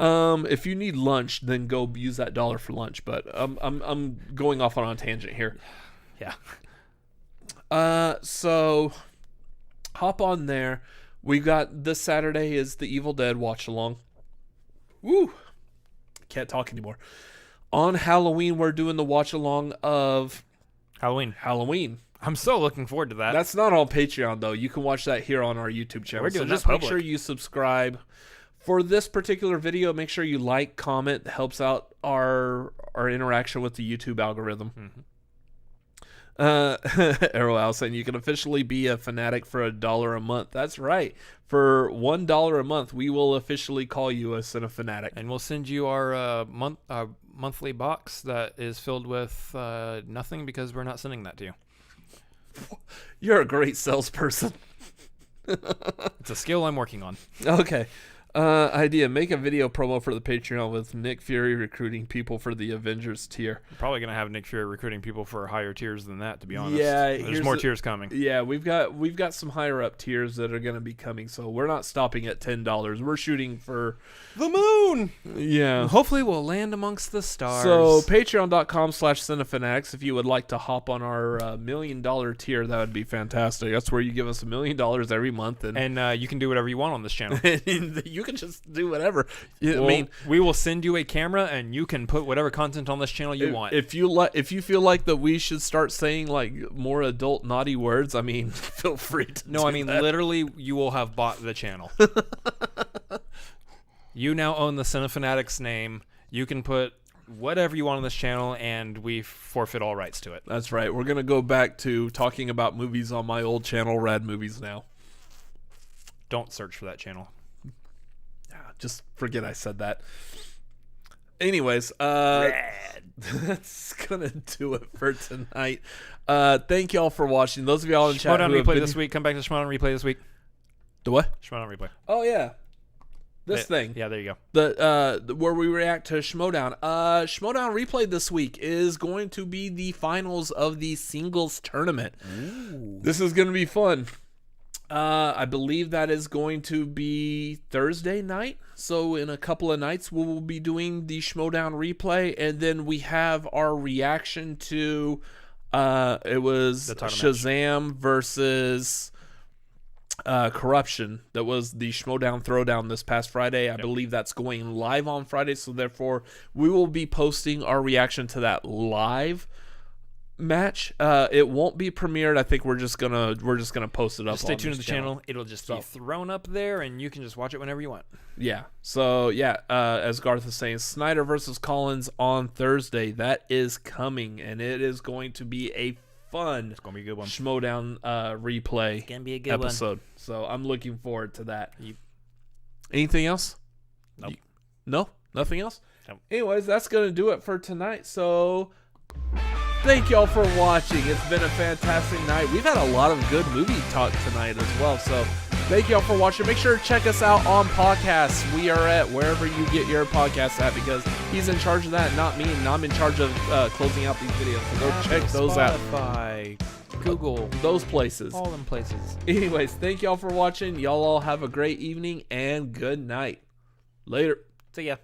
If you need lunch, then go use that $1 for lunch. But I'm going off on a tangent here. Yeah. So hop on there. We got this Saturday is the Evil Dead watch along. Woo! Can't talk anymore. On Halloween, we're doing the watch along of Halloween. I'm so looking forward to that. That's not on Patreon though. You can watch that here on our YouTube channel. We're doing so just that make public. sure you subscribe. For this particular video, make sure you like, comment. It helps out our interaction with the YouTube algorithm. Errolowl saying you can officially be a fanatic for $1 a month. That's right. For $1 a month, we will officially call you a Cinefanatic. And we'll send you our monthly box that is filled with nothing because we're not sending that to you. You're a great salesperson. It's a skill I'm working on. Okay. Idea: make a video promo for the Patreon with Nick Fury recruiting people for the Avengers tier. I'm probably gonna have Nick Fury recruiting people for higher tiers than that, to be honest. Yeah, there's more tiers coming. Yeah, we've got some higher up tiers that are gonna be coming, so we're not stopping at $10. We're shooting for the moon. Yeah. Hopefully we'll land amongst the stars. So patreon.com/cinefanatics. If you would like to hop on our $1 million tier, that would be fantastic. That's where you give us $1 million every month, and you can do whatever you want on this channel. You You can just do whatever. I Well, mean, we will send you a camera, and you can put whatever content on this channel you want. if you feel like that we should start saying like more adult naughty words, I mean, feel free to. No, do I mean that. literally, you will have bought the channel. You now own the Cinefanatics name. You can put whatever you want on this channel, and we forfeit all rights to it. That's right. We're gonna go back to talking about movies on my old channel, Rad Movies now. Don't search for that channel. Just forget I said that. Anyways, that's gonna do it for tonight. Thank y'all for watching. Those of y'all in chat Schmodown who have replay been... this week. Come back to Schmodown replay this week. The what? Schmodown replay. Oh yeah, this thing. Yeah, there you go. The where we react to Schmodown. Schmodown replay this week is going to be the finals of the singles tournament. Ooh. This is going to be fun. I believe that is going to be Thursday night. So in a couple of nights, we will be doing the Schmodown replay, and then we have our reaction to it was Shazam versus Corruption. That was the Schmodown Throwdown this past Friday. I believe that's going live on Friday, so therefore we will be posting our reaction to that live match. It won't be premiered. I think we're just gonna post it up. Just stay on tuned to this the channel. It'll just be thrown up there, and you can just watch it whenever you want. Yeah. So yeah, as Garth is saying, Snyder versus Collins on Thursday. That is coming, and it is going to be a fun. It's gonna be a good one. Schmodown replay. It's gonna be a good episode. So I'm looking forward to that. Anything else? Nope. No, nothing else. Nope. Anyways, that's gonna do it for tonight. So. Thank y'all for watching. It's been a fantastic night. We've had a lot of good movie talk tonight as well. So thank y'all for watching. Make sure to check us out on podcasts. We are at wherever you get your podcasts at, because he's in charge of that, not me. And I'm in charge of closing out these videos. So go check those out. Spotify, Google, those places. all them places. Anyways, thank y'all for watching. Y'all all have a great evening and good night. Later. See ya.